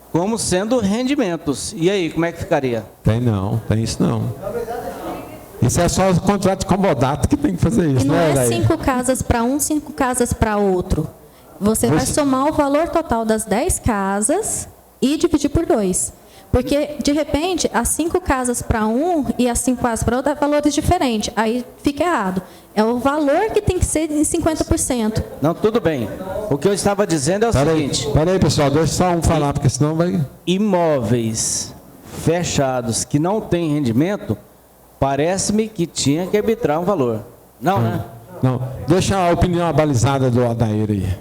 como sendo rendimentos. E aí, como é que ficaria? Tem isso não. Isso é só o contrato de comodato que tem que fazer isso, e não né? É 5 casas para um, 5 casas para outro. Você vai somar o valor total das 10 casas e dividir por 2. Porque, de repente, as 5 casas para um e as 5 casas para outro é valores diferentes. Aí fica errado. É o valor que tem que ser em 50%. Não, tudo bem. O que eu estava dizendo é o seguinte. Pera aí, pessoal, deixa só um falar, porque senão vai... Imóveis fechados que não têm rendimento, parece-me que tinha que arbitrar um valor. Não, né? Não. Deixa a opinião abalizada do Adair aí.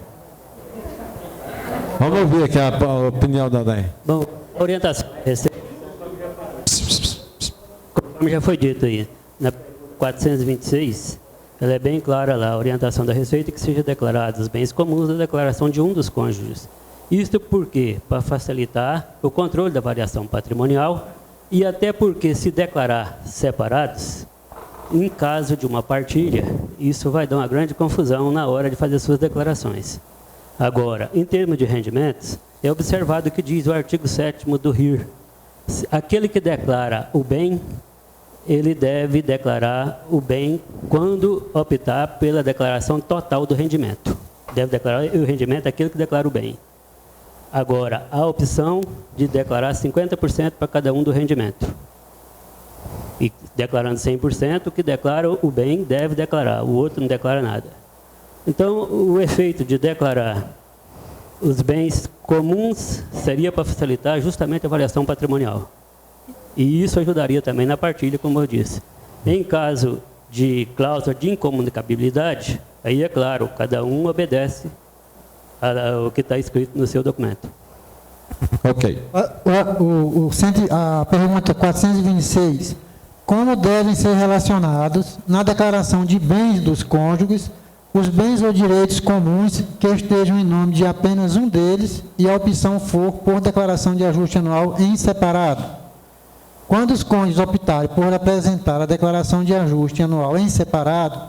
Vamos ouvir aqui a opinião do Adair. Bom, orientação. Como já foi dito aí, na 426, ela é bem clara lá, a orientação da Receita que seja declarados os bens comuns da declaração de um dos cônjuges. Isto por quê? Para facilitar o controle da variação patrimonial e até porque se declarar separados, em caso de uma partilha, isso vai dar uma grande confusão na hora de fazer suas declarações. Agora, em termos de rendimentos, é observado o que diz o artigo 7º do RIR. Aquele que declara o bem, ele deve declarar o bem quando optar pela declaração total do rendimento. Deve declarar o rendimento aquele que declara o bem. Agora, a opção de declarar 50% para cada um do rendimento. E declarando 100%, o que declara o bem deve declarar, o outro não declara nada. Então, o efeito de declarar os bens comuns seria para facilitar justamente a variação patrimonial. E isso ajudaria também na partilha, como eu disse. Em caso de cláusula de incomunicabilidade, aí é claro, cada um obedece ao que está escrito no seu documento. Ok. A pergunta 426. Como devem ser relacionados, na declaração de bens dos cônjuges, os bens ou direitos comuns que estejam em nome de apenas um deles e a opção for por declaração de ajuste anual em separado? Quando os cônjuges optarem por apresentar a declaração de ajuste anual em separado,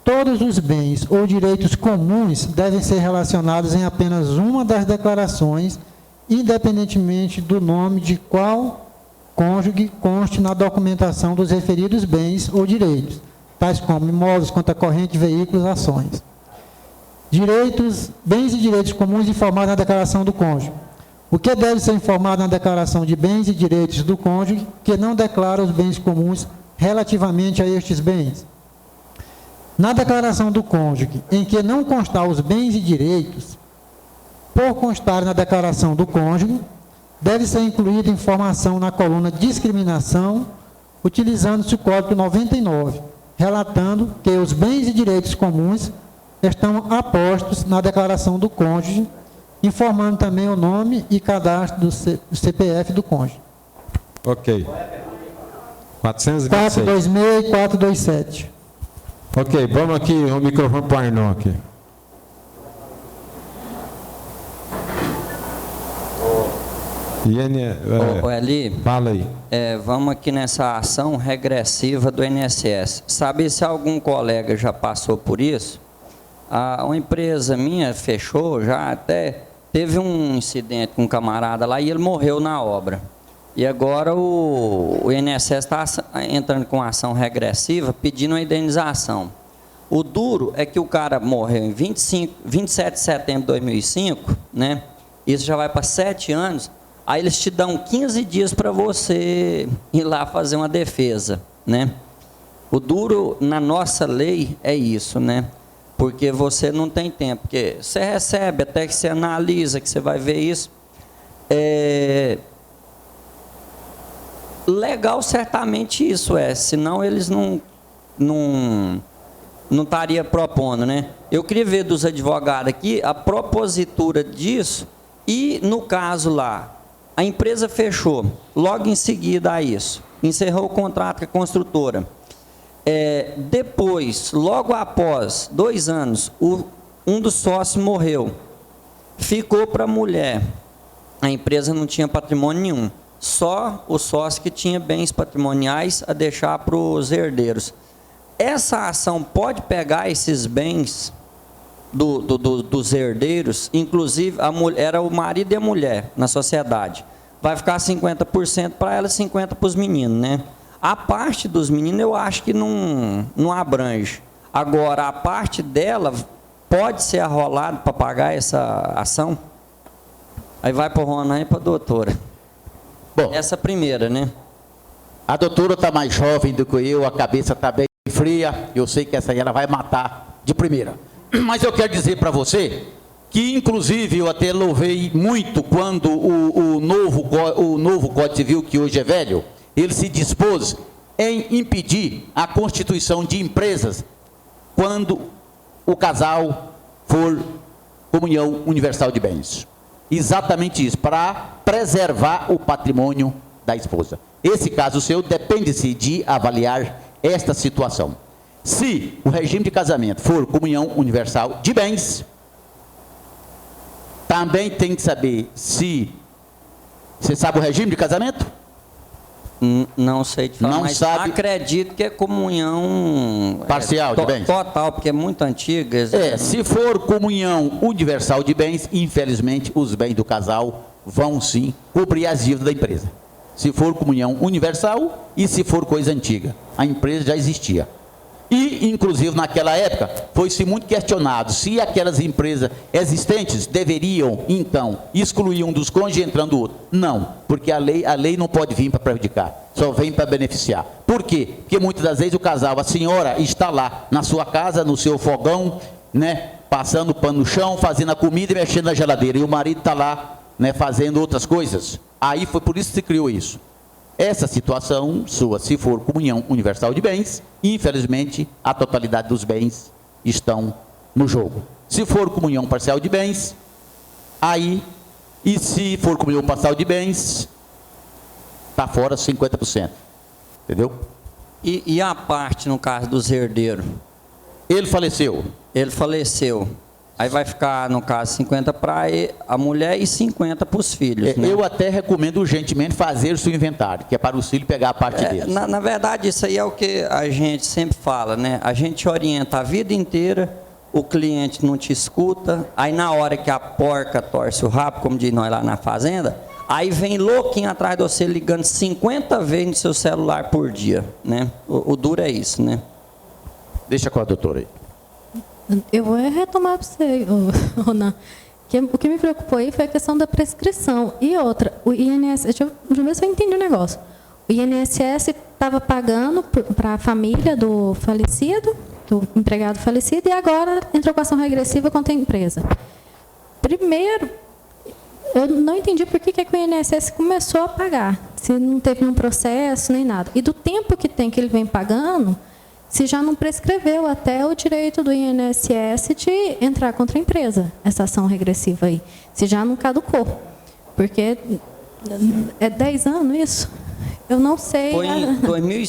todos os bens ou direitos comuns devem ser relacionados em apenas uma das declarações, independentemente do nome de qual cônjuge conste na documentação dos referidos bens ou direitos, tais como imóveis, conta corrente, veículos, ações. Bens e direitos comuns informados na declaração do cônjuge. O que deve ser informado na declaração de bens e direitos do cônjuge que não declara os bens comuns relativamente a estes bens? Na declaração do cônjuge, em que não constar os bens e direitos, por constar na declaração do cônjuge, deve ser incluída informação na coluna discriminação, utilizando-se o código 99, relatando que os bens e direitos comuns estão apostos na declaração do cônjuge, informando também o nome e cadastro do CPF do cônjuge. Ok. 426. 426 e 427. Ok, vamos aqui, o microfone para o Arnon aqui. Eli, fala aí. Vamos aqui nessa ação regressiva do INSS. Sabe se algum colega já passou por isso? Uma empresa minha fechou, já até teve um incidente com um camarada lá e ele morreu na obra. E agora o INSS está entrando com ação regressiva pedindo uma indenização. O duro é que o cara morreu em 27 de setembro de 2005, né? Isso já vai para 7 anos. Aí eles te dão 15 dias para você ir lá fazer uma defesa, né? O duro na nossa lei é isso, né? Porque você não tem tempo, porque você recebe, até que você analisa, que você vai ver isso. Legal certamente isso senão eles não estaria propondo, né? Eu queria ver dos advogados aqui a propositura disso e no caso lá, a empresa fechou, logo em seguida a isso, encerrou o contrato com a construtora. Depois, logo após 2 anos, um dos sócios morreu, ficou para a mulher, a empresa não tinha patrimônio nenhum, só o sócio que tinha bens patrimoniais a deixar para os herdeiros. Essa ação pode pegar esses bens dos herdeiros, inclusive era o marido e a mulher na sociedade. Vai ficar 50% para ela e 50% para os meninos, né? A parte dos meninos eu acho que não abrange. Agora, a parte dela pode ser arrolada para pagar essa ação? Aí vai para o Ronan e para a doutora. Bom, essa primeira, né? A doutora está mais jovem do que eu, a cabeça está bem fria, eu sei que essa aí ela vai matar de primeira. Mas eu quero dizer para você que, inclusive, eu até louvei muito quando o novo Código Civil, que hoje é velho, ele se dispôs em impedir a constituição de empresas quando o casal for comunhão universal de bens. Exatamente isso, para preservar o patrimônio da esposa. Esse caso seu depende-se de avaliar esta situação. Se o regime de casamento for comunhão universal de bens, também tem que saber se... Você sabe o regime de casamento? Não sei te falar, não mas sabe... acredito que é comunhão parcial de bens? Total, porque é muito antiga. Se for comunhão universal de bens, infelizmente, os bens do casal vão sim cobrir as dívidas da empresa. Se for comunhão universal e se for coisa antiga. A empresa já existia. E, inclusive, naquela época, foi-se muito questionado se aquelas empresas existentes deveriam, então, excluir um dos cônjuges entrando o outro. Não, porque a lei não pode vir para prejudicar, só vem para beneficiar. Por quê? Porque muitas das vezes o casal, a senhora está lá na sua casa, no seu fogão, né, passando pano no chão, fazendo a comida e mexendo na geladeira, e o marido está lá, né, fazendo outras coisas. Aí foi por isso que se criou isso. Essa situação sua, se for comunhão universal de bens, infelizmente, a totalidade dos bens estão no jogo. Se for comunhão parcial de bens, aí, e se for comunhão parcial de bens, está fora 50%. Entendeu? E a parte, no caso dos herdeiros? Ele faleceu. Ele faleceu. Aí vai ficar, no caso, 50 para a mulher e 50 para os filhos. Né? Eu até recomendo urgentemente fazer o seu inventário, que é para o filho pegar a parte deles. Na verdade, isso aí é o que a gente sempre fala, né? A gente orienta a vida inteira, o cliente não te escuta, aí na hora que a porca torce o rabo, como diz nós lá na fazenda, aí vem louquinho atrás de você ligando 50 vezes no seu celular por dia, né? O duro é isso, né? Deixa com a doutora aí. Eu vou retomar para você, Ronan. O que me preocupou aí foi a questão da prescrição. E outra, o INSS, deixa eu ver se eu entendi o negócio. O INSS estava pagando para a família do falecido, do empregado falecido, e agora entrou com ação regressiva contra a empresa. Primeiro, eu não entendi por que o INSS começou a pagar, se não teve nenhum processo nem nada. E do tempo que tem que ele vem pagando, se já não prescreveu até o direito do INSS de entrar contra a empresa, essa ação regressiva aí. Se já não caducou. Porque é 10 anos isso? Eu não sei. Foi em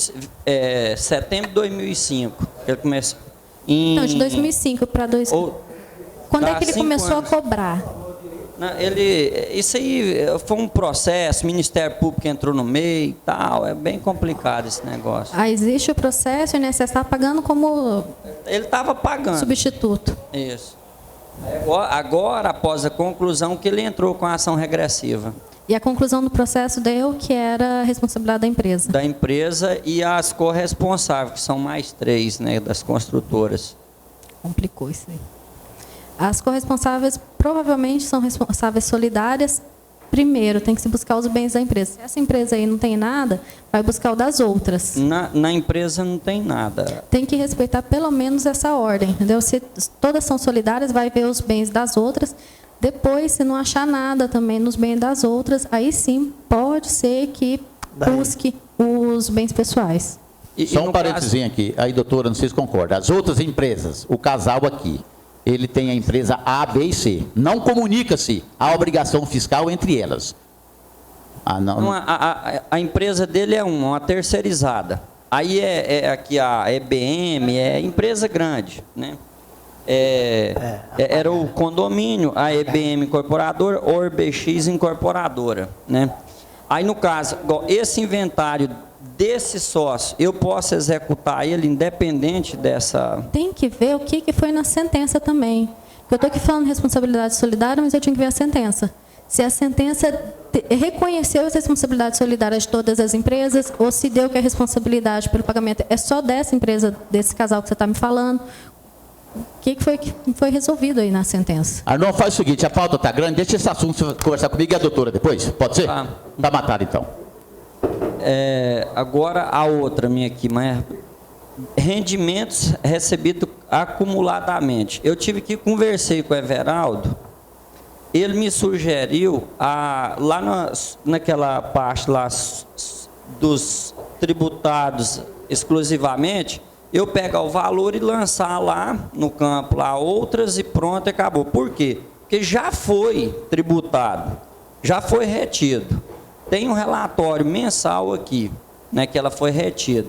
setembro de 2005. Ele começou. Não, de 2005 para 2000. Quando é que ele começou a cobrar? Isso aí foi um processo, o Ministério Público entrou no meio e tal, é bem complicado esse negócio. Existe o processo, o INSS está pagando como... Ele estava pagando. Substituto. Isso. Agora, após a conclusão, que ele entrou com a ação regressiva. E a conclusão do processo deu que era a responsabilidade da empresa. Da empresa e as corresponsáveis, que são mais 3, né, das construtoras. Complicou isso aí. As corresponsáveis provavelmente são responsáveis solidárias. Primeiro, tem que se buscar os bens da empresa. Se essa empresa aí não tem nada, vai buscar o das outras. Na empresa não tem nada. Tem que respeitar pelo menos essa ordem, entendeu? Se todas são solidárias, vai ver os bens das outras. Depois, se não achar nada também nos bens das outras, aí sim pode ser que busque os bens pessoais. Só um parênteses aqui. Aí, doutora, não sei se concorda. As outras empresas, o casal aqui, ele tem a empresa A, B e C. Não comunica-se a obrigação fiscal entre elas. A empresa dele é uma terceirizada. Aí aqui a EBM, é empresa grande, né? Era o condomínio, a EBM incorporadora, ORBX incorporadora, né? Aí no caso, esse inventário desse sócio, eu posso executar ele independente dessa... Tem que ver o que foi na sentença também. Eu estou aqui falando de responsabilidade solidária, mas eu tinha que ver a sentença. Se a sentença reconheceu as responsabilidades solidárias de todas as empresas, ou se deu que a responsabilidade pelo pagamento é só dessa empresa, desse casal que você está me falando. O que foi resolvido aí na sentença? Arnon, faz o seguinte, a pauta está grande, deixa esse assunto conversar comigo e a doutora depois, pode ser? Tá matado então. Agora a outra minha aqui, mas rendimentos recebidos acumuladamente. Eu tive que conversei com o Everaldo, ele me sugeriu, lá naquela parte lá dos tributados exclusivamente, eu pegar o valor e lançar lá no campo, lá outras e pronto, acabou. Por quê? Porque já foi tributado, já foi retido. Tem um relatório mensal aqui, né, que ela foi retida.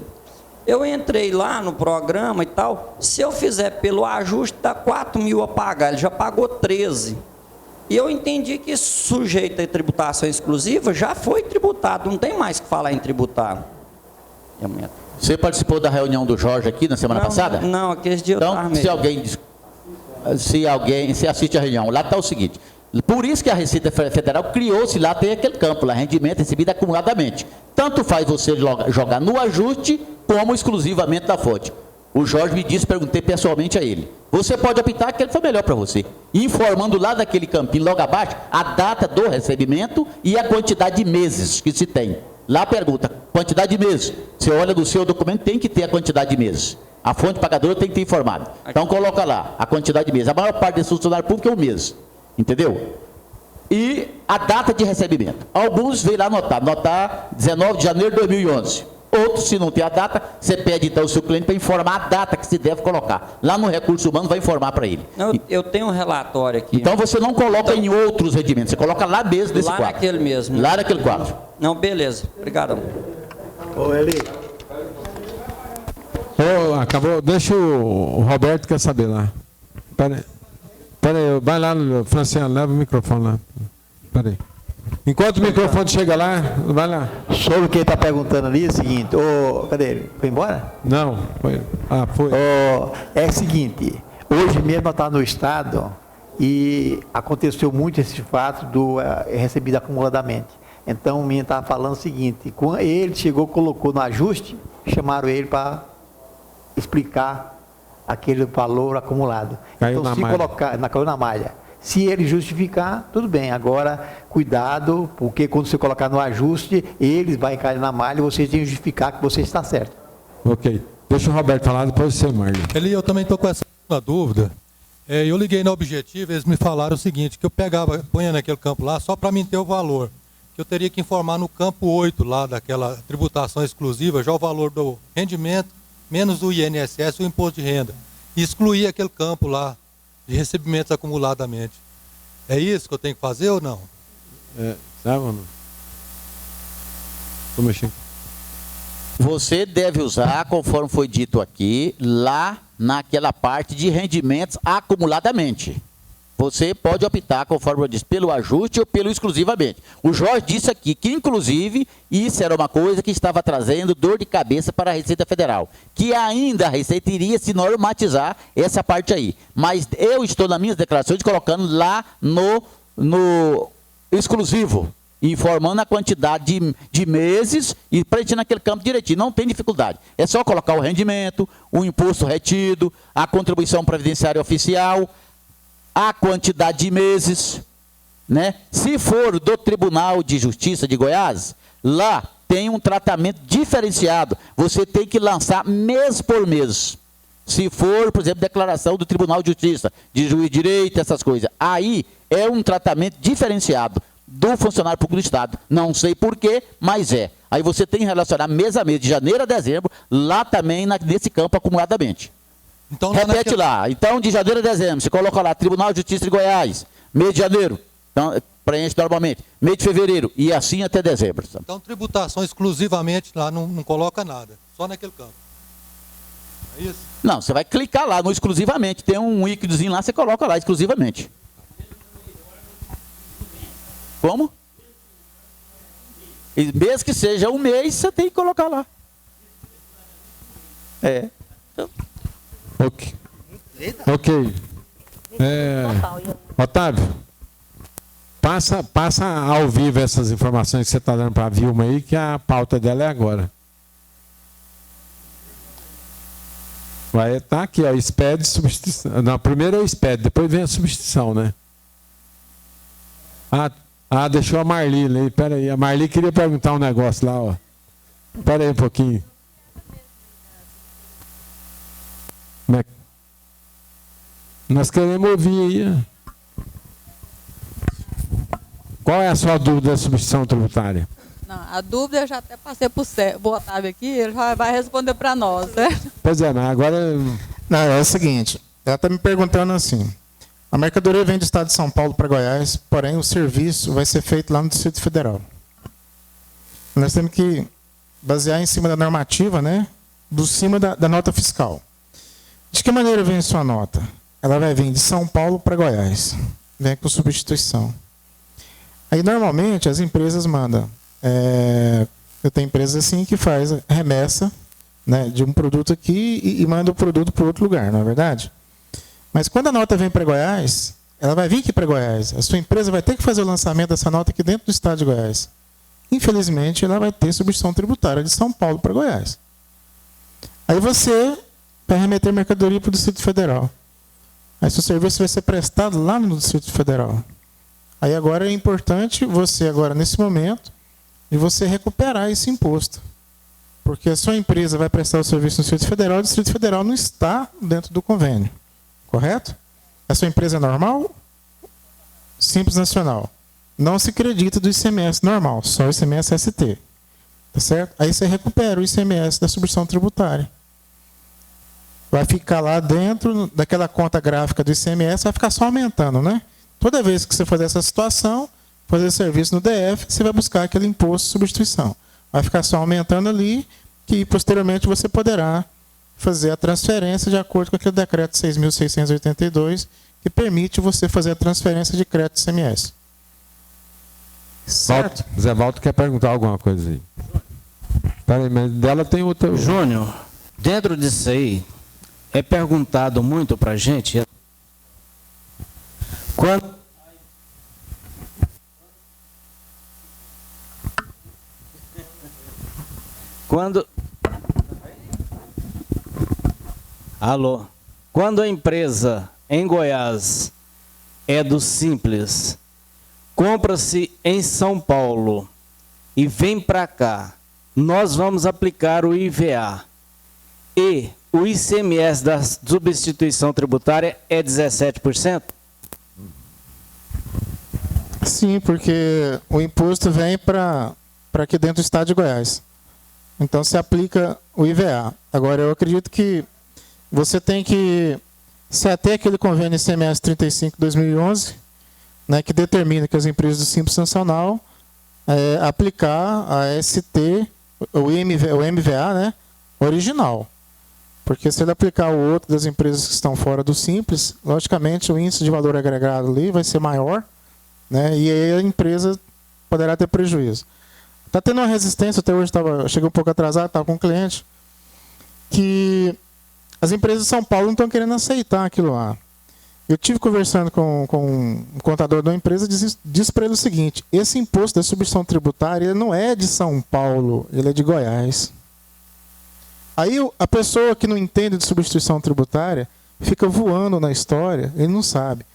Eu entrei lá no programa e tal, se eu fizer pelo ajuste, dá 4 mil a pagar, ele já pagou 13. E eu entendi que sujeito a tributação exclusiva já foi tributado, não tem mais que falar em tributar. Você participou da reunião do Jorge aqui na semana passada? Não, aquele dia eu estava mesmo. Se assiste a reunião, lá está o seguinte, por isso que a Receita Federal criou-se lá, tem aquele campo lá, rendimento recebido acumuladamente. Tanto faz você jogar no ajuste, como exclusivamente da fonte. O Jorge me disse, perguntei pessoalmente a ele. Você pode optar aquele que foi melhor para você. Informando lá daquele campinho, logo abaixo, a data do recebimento e a quantidade de meses que se tem. Lá pergunta, quantidade de meses. Você olha no seu documento, tem que ter a quantidade de meses. A fonte pagadora tem que ter informado. Então coloca lá a quantidade de meses. A maior parte desse funcionário público é um mês. Entendeu? E a data de recebimento. Alguns veio lá notar 19 de janeiro de 2011. Outros, se não tem a data, você pede então ao seu cliente para informar a data que se deve colocar. Lá no recurso humano vai informar para ele. Eu tenho um relatório aqui. Então você não coloca em outros rendimentos, você coloca lá mesmo nesse quadro. Lá naquele mesmo. Lá naquele quadro. Não, beleza. Obrigado. Ô, Eli. Acabou, deixa o Roberto quer saber lá. Peraí, vai lá, Franciano, leva o microfone lá. Peraí. Enquanto o microfone chega lá, vai lá. Sobre o que ele está perguntando ali, é o seguinte, cadê ele? Foi embora? Não, foi. Foi. É o seguinte, hoje mesmo está no Estado e aconteceu muito esse fato do recebido acumuladamente. Então o menino estava falando o seguinte, quando ele chegou, colocou no ajuste, chamaram ele para explicar aquele valor acumulado. Caiu então, na se malha. caiu na malha. Se ele justificar, tudo bem. Agora, cuidado, porque quando você colocar no ajuste, eles vão cair na malha e você tem que justificar que você está certo. Ok. Deixa o Roberto falar, depois você, Marlon. Eu também estou com essa dúvida. Eu liguei na Objetivo, eles me falaram o seguinte, que eu punha naquele campo lá só para mim ter o valor. Que eu teria que informar no campo 8 lá daquela tributação exclusiva, já o valor do rendimento, menos o INSS, o imposto de renda. E excluir aquele campo lá de recebimentos acumuladamente. É isso que eu tenho que fazer ou não? Sabe ou não? Estou mexendo. Você deve usar, conforme foi dito aqui, lá naquela parte de rendimentos acumuladamente. Você pode optar, conforme eu disse, pelo ajuste ou pelo exclusivamente. O Jorge disse aqui que, inclusive, isso era uma coisa que estava trazendo dor de cabeça para a Receita Federal. Que ainda a Receita iria se normatizar essa parte aí. Mas eu estou, nas minhas declarações, colocando lá no exclusivo, informando a quantidade de meses e preenchendo aquele campo direitinho. Não tem dificuldade. É só colocar o rendimento, o imposto retido, a contribuição previdenciária oficial, a quantidade de meses, né? Se for do Tribunal de Justiça de Goiás, lá tem um tratamento diferenciado. Você tem que lançar mês por mês. Se for, por exemplo, declaração do Tribunal de Justiça, de juiz de direito, essas coisas. Aí é um tratamento diferenciado do funcionário público do Estado. Não sei porquê, mas é. Aí você tem que relacionar mês a mês, de janeiro a dezembro, lá também nesse campo acumuladamente. Então, repete lá. Então, de janeiro a dezembro, você coloca lá, Tribunal de Justiça de Goiás, mês de janeiro, então, preenche normalmente, mês de fevereiro, e assim até dezembro. Então, tributação exclusivamente lá não coloca nada, só naquele campo. É isso? Não, você vai clicar lá no exclusivamente, tem um íconezinho lá, você coloca lá, exclusivamente. Como? E mesmo que seja um mês, você tem que colocar lá. Então, Ok. Otávio, passa ao vivo essas informações que você está dando para a Vilma aí, que a pauta dela é agora. Vai estar aqui, ó, SPED, substituição. Não, primeiro é o SPED, depois vem a substituição, né? Deixou a Marli ali, peraí. A Marli queria perguntar um negócio lá, ó. Espera aí um pouquinho. Nós queremos ouvir aí. Qual é a sua dúvida da substituição tributária? Não, a dúvida eu já até passei para o Otávio aqui, ele já vai responder para nós, certo? Pois é, não, agora... Não, é o seguinte, ela está me perguntando assim, a mercadoria vem do estado de São Paulo para Goiás, porém o serviço vai ser feito lá no Distrito Federal. Nós temos que basear em cima da normativa, né, do cima da nota fiscal. De que maneira vem a sua nota? Ela vai vir de São Paulo para Goiás, vem com substituição. Aí, normalmente, as empresas mandam. Eu tenho empresas assim que faz remessa, né, de um produto aqui e manda o produto para outro lugar, não é verdade? Mas quando a nota vem para Goiás, ela vai vir aqui para Goiás. A sua empresa vai ter que fazer o lançamento dessa nota aqui dentro do estado de Goiás. Infelizmente, ela vai ter substituição tributária de São Paulo para Goiás. Aí você vai remeter mercadoria para o Distrito Federal. Aí seu serviço vai ser prestado lá no Distrito Federal. Aí agora é importante você, agora nesse momento, de você recuperar esse imposto. Porque a sua empresa vai prestar o serviço no Distrito Federal, o Distrito Federal não está dentro do convênio. Correto? A sua empresa é normal? Simples Nacional. Não se acredita do ICMS normal, só o ICMS ST. Tá certo? Aí você recupera o ICMS da substituição tributária. Vai ficar lá dentro daquela conta gráfica do ICMS, vai ficar só aumentando, né? Toda vez que você fazer essa situação, fazer serviço no DF, você vai buscar aquele imposto de substituição. Vai ficar só aumentando ali, que posteriormente você poderá fazer a transferência de acordo com aquele decreto 6.682, que permite você fazer a transferência de crédito ICMS. Certo? Zé Valdo quer perguntar alguma coisa aí. Peraí, mas dela tem outra... Júnior, dentro disso aí, é perguntado muito para a gente... Quando a empresa em Goiás é do Simples, compra-se em São Paulo e vem para cá, nós vamos aplicar o IVA e o ICMS da substituição tributária é 17%? Sim, porque o imposto vem para aqui dentro do estado de Goiás. Então, se aplica o IVA. Agora, eu acredito que você tem que se até aquele convênio ICMS 35/2011, né, que determina que as empresas do Simples Nacional aplicar a ST, o MVA, né, original. Porque se ele aplicar o outro das empresas que estão fora do Simples, logicamente o índice de valor agregado ali vai ser maior, né, e aí a empresa poderá ter prejuízo. Está tendo uma resistência, até hoje cheguei um pouco atrasado, estava com um cliente, que as empresas de São Paulo não estão querendo aceitar aquilo lá. Eu tive conversando com um contador de uma empresa e disse para ele o seguinte: esse imposto da substituição tributária ele não é de São Paulo, ele é de Goiás. Aí a pessoa que não entende de substituição tributária fica voando na história, ele não sabe.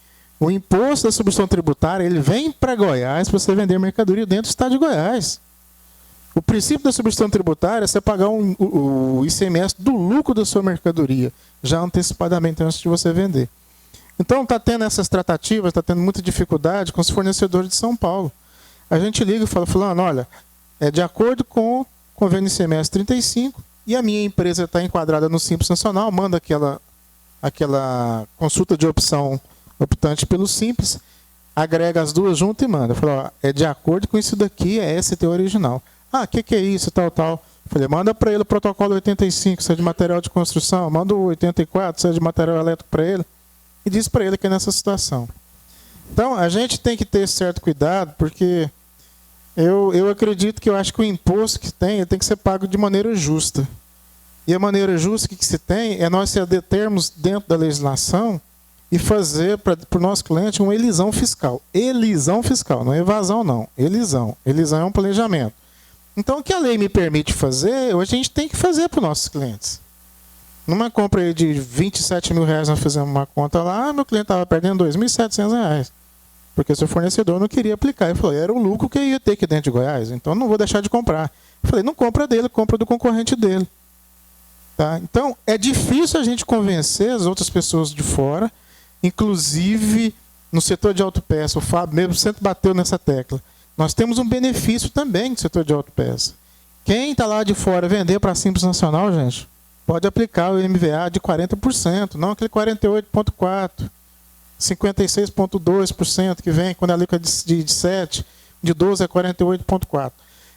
O imposto da substituição tributária ele vem para Goiás para você vender mercadoria dentro do estado de Goiás. O princípio da substituição tributária é você pagar o ICMS do lucro da sua mercadoria, já antecipadamente antes de você vender. Então está tendo essas tratativas, está tendo muita dificuldade com os fornecedores de São Paulo. A gente liga e fala, fulano, olha, de acordo com o convênio ICMS 35, e a minha empresa está enquadrada no Simples Nacional, manda aquela consulta de opção optante pelo Simples, agrega as duas junto e manda. Fala, de acordo com isso daqui, é ST original. Ah, o que é isso, tal. Falei, manda para ele o protocolo 85, se é de material de construção, manda o 84, se é de material elétrico para ele, e diz para ele que é nessa situação. Então, a gente tem que ter certo cuidado, porque eu acredito que eu acho que o imposto que tem, ele tem que ser pago de maneira justa. E a maneira justa que se tem é nós termos dentro da legislação e fazer para o nosso cliente uma elisão fiscal. Elisão fiscal, não é evasão não, elisão. Elisão é um planejamento. Então, o que a lei me permite fazer, hoje a gente tem que fazer para os nossos clientes. Numa compra aí de R$27 mil, nós fizemos uma conta lá, meu cliente estava perdendo R$2.700. Porque seu fornecedor não queria aplicar. Ele falou, era o lucro que eu ia ter aqui dentro de Goiás, então não vou deixar de comprar. Eu falei, não compra dele, compra do concorrente dele. Tá? Então, é difícil a gente convencer as outras pessoas de fora, inclusive no setor de autopeça. O Fábio mesmo sempre bateu nessa tecla. Nós temos um benefício também no setor de autopeça. Quem está lá de fora vender para a Simples Nacional, gente, pode aplicar o MVA de 40%, não aquele 48,4%, 56,2% que vem quando a alíquota de 7%, de 12% é 48,4%.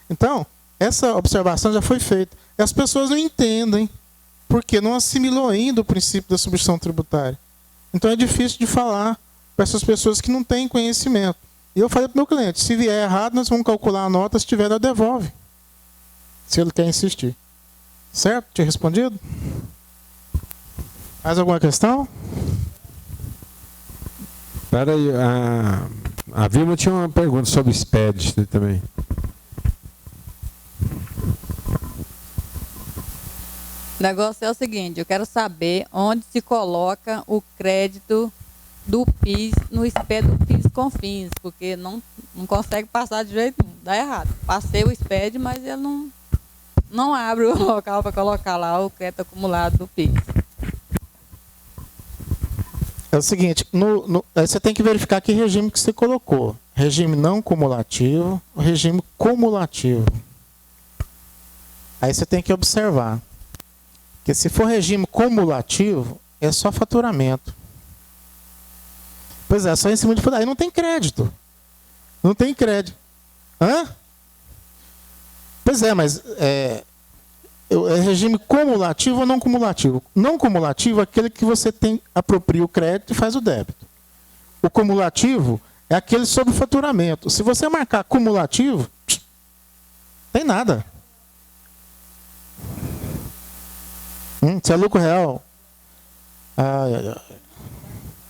Então, essa observação já foi feita. E as pessoas não entendem, porque não assimilou ainda o princípio da substituição tributária. Então é difícil de falar para essas pessoas que não têm conhecimento. E eu falei para o meu cliente, se vier errado, nós vamos calcular a nota, se tiver, nós devolve. Se ele quer insistir. Certo? Tinha respondido? Mais alguma questão? Espera aí, a Vilma tinha uma pergunta sobre o SPED também. O negócio é o seguinte, eu quero saber onde se coloca o crédito do PIS no SPED do PIS/COFINS, porque não consegue passar de jeito nenhum, dá errado. Passei o SPED, mas ele não abre o local para colocar lá o crédito acumulado do PIS. É o seguinte, você tem que verificar que regime que você colocou. Regime não cumulativo, regime cumulativo. Aí você tem que observar. Porque se for regime cumulativo, é só faturamento. Pois é, só em cima de faturamento. Aí não tem crédito. Não tem crédito. Hã? Pois é, mas é regime cumulativo ou não cumulativo? Não cumulativo é aquele que você apropria o crédito e faz o débito. O cumulativo é aquele sobre faturamento. Se você marcar cumulativo, tem nada. Se é lucro real,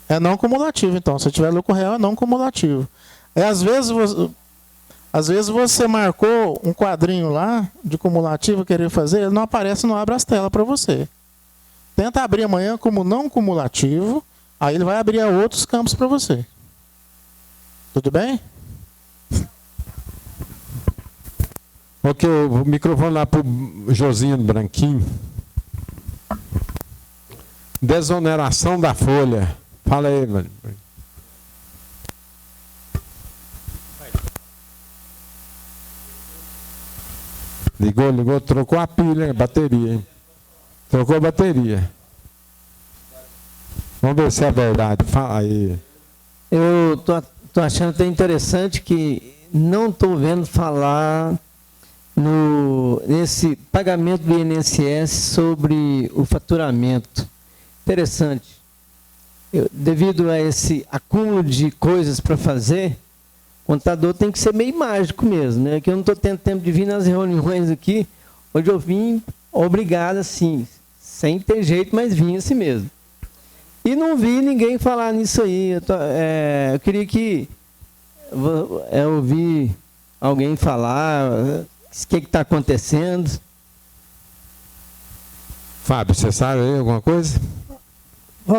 é não cumulativo. Então, se tiver lucro real, é não cumulativo. Às vezes você marcou um quadrinho lá de cumulativo, querer fazer, ele não aparece, não abre as telas para você. Tenta abrir amanhã como não cumulativo, aí ele vai abrir outros campos para você. Tudo bem? Ok, o microfone lá para o Josinho Branquinho. Desoneração da folha. Fala aí, mano. Ligou, trocou a pilha, a bateria, hein? Trocou a bateria. Vamos ver se é verdade. Fala aí. Eu tô achando até interessante que não estou vendo falar nesse pagamento do INSS sobre o faturamento. Interessante. Devido a esse acúmulo de coisas para fazer, o contador tem que ser meio mágico mesmo, né? Que eu não estou tendo tempo de vir nas reuniões aqui, onde eu vim obrigado assim, sem ter jeito, mas vim assim mesmo. E não vi ninguém falar nisso aí. Eu queria que eu ouvir alguém falar o que está acontecendo. Fábio, você sabe aí alguma coisa?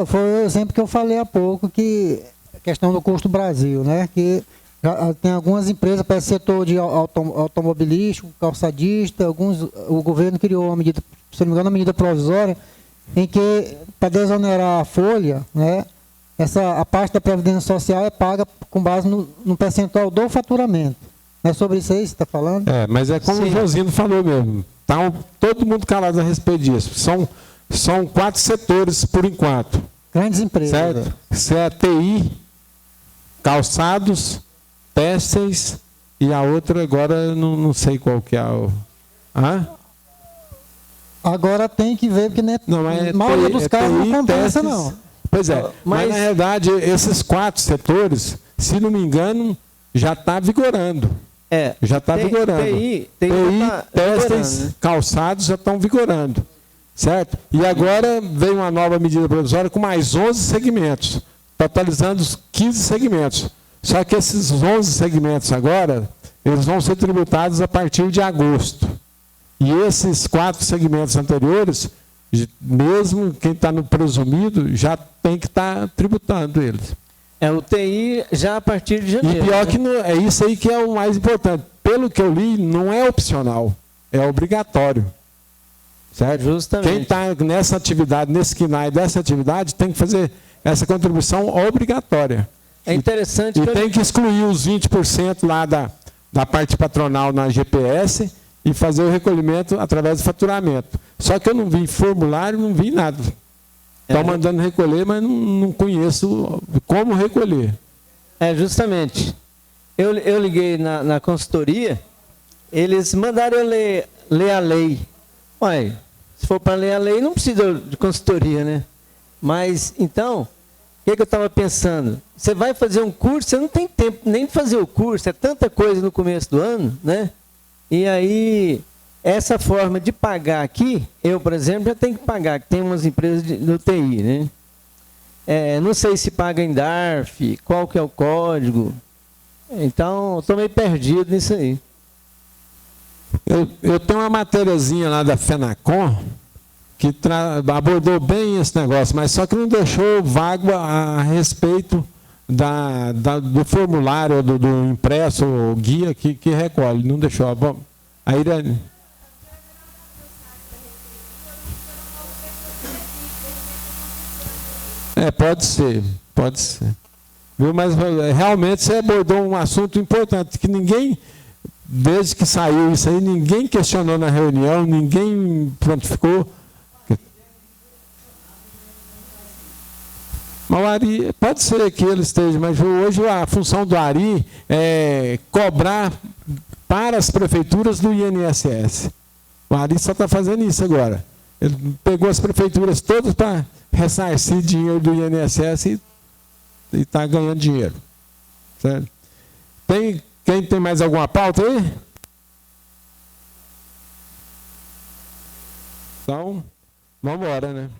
Foi o exemplo que eu falei há pouco, que a questão do custo Brasil, né? Que tem algumas empresas para o setor de automobilístico, calçadista, o governo criou uma medida, se não me engano, uma medida provisória, em que, para desonerar a folha, né, a parte da Previdência Social é paga com base no percentual do faturamento. Não é sobre isso aí que você está falando? Mas é como o Josino falou mesmo. Tá todo mundo calado a respeito disso. São 4 setores por enquanto. Grandes empresas. Certo? Isso é a TI, calçados, têxteis e a outra agora não sei qual que é Hã? Agora tem que ver, porque a maioria dos casos não compensa, não. Pois é, mas na realidade esses 4 setores, se não me engano, já está vigorando. Já está vigorando. TI, têxteis, calçados já estão vigorando. Certo? E agora vem uma nova medida provisória com mais 11 segmentos, totalizando os 15 segmentos. Só que esses 11 segmentos agora, eles vão ser tributados a partir de agosto. E esses 4 segmentos anteriores, mesmo quem está no presumido, já tem que estar tributando eles. É o TI já a partir de janeiro. E pior que não, é isso aí que é o mais importante. Pelo que eu li, não é opcional, é obrigatório. Certo? Justamente. Quem está nessa atividade, nesse KNAI dessa atividade, tem que fazer essa contribuição obrigatória. É interessante. E tem que excluir os 20% lá da parte patronal na GPS e fazer o recolhimento através do faturamento. Só que eu não vi formulário, não vi nada. Estão mandando recolher, mas não conheço como recolher. Justamente. Eu liguei na consultoria, eles mandaram eu ler a lei. Ué, se for para ler a lei, não precisa de consultoria, né? Mas, então, o que eu estava pensando? Você vai fazer um curso, você não tem tempo nem de fazer o curso, é tanta coisa no começo do ano, né? E aí, essa forma de pagar aqui, eu, por exemplo, já tenho que pagar, que tem umas empresas do TI, né? Não sei se paga em DARF, qual que é o código. Então, estou meio perdido nisso aí. Eu tenho uma matériazinha lá da FENACOM que abordou bem esse negócio, mas só que não deixou vago a respeito do formulário, do impresso, o guia que recolhe. Não deixou. Bom, a Irene. Pode ser. Viu? Mas realmente você abordou um assunto importante, que ninguém, desde que saiu isso aí, ninguém questionou na reunião, ninguém prontificou. Mas o ARI, pode ser que ele esteja, mas hoje a função do ARI é cobrar para as prefeituras do INSS. O ARI só está fazendo isso agora. Ele pegou as prefeituras todas para ressarcir dinheiro do INSS e está ganhando dinheiro. Certo? Quem tem mais alguma pauta aí? Então, vamos embora, né?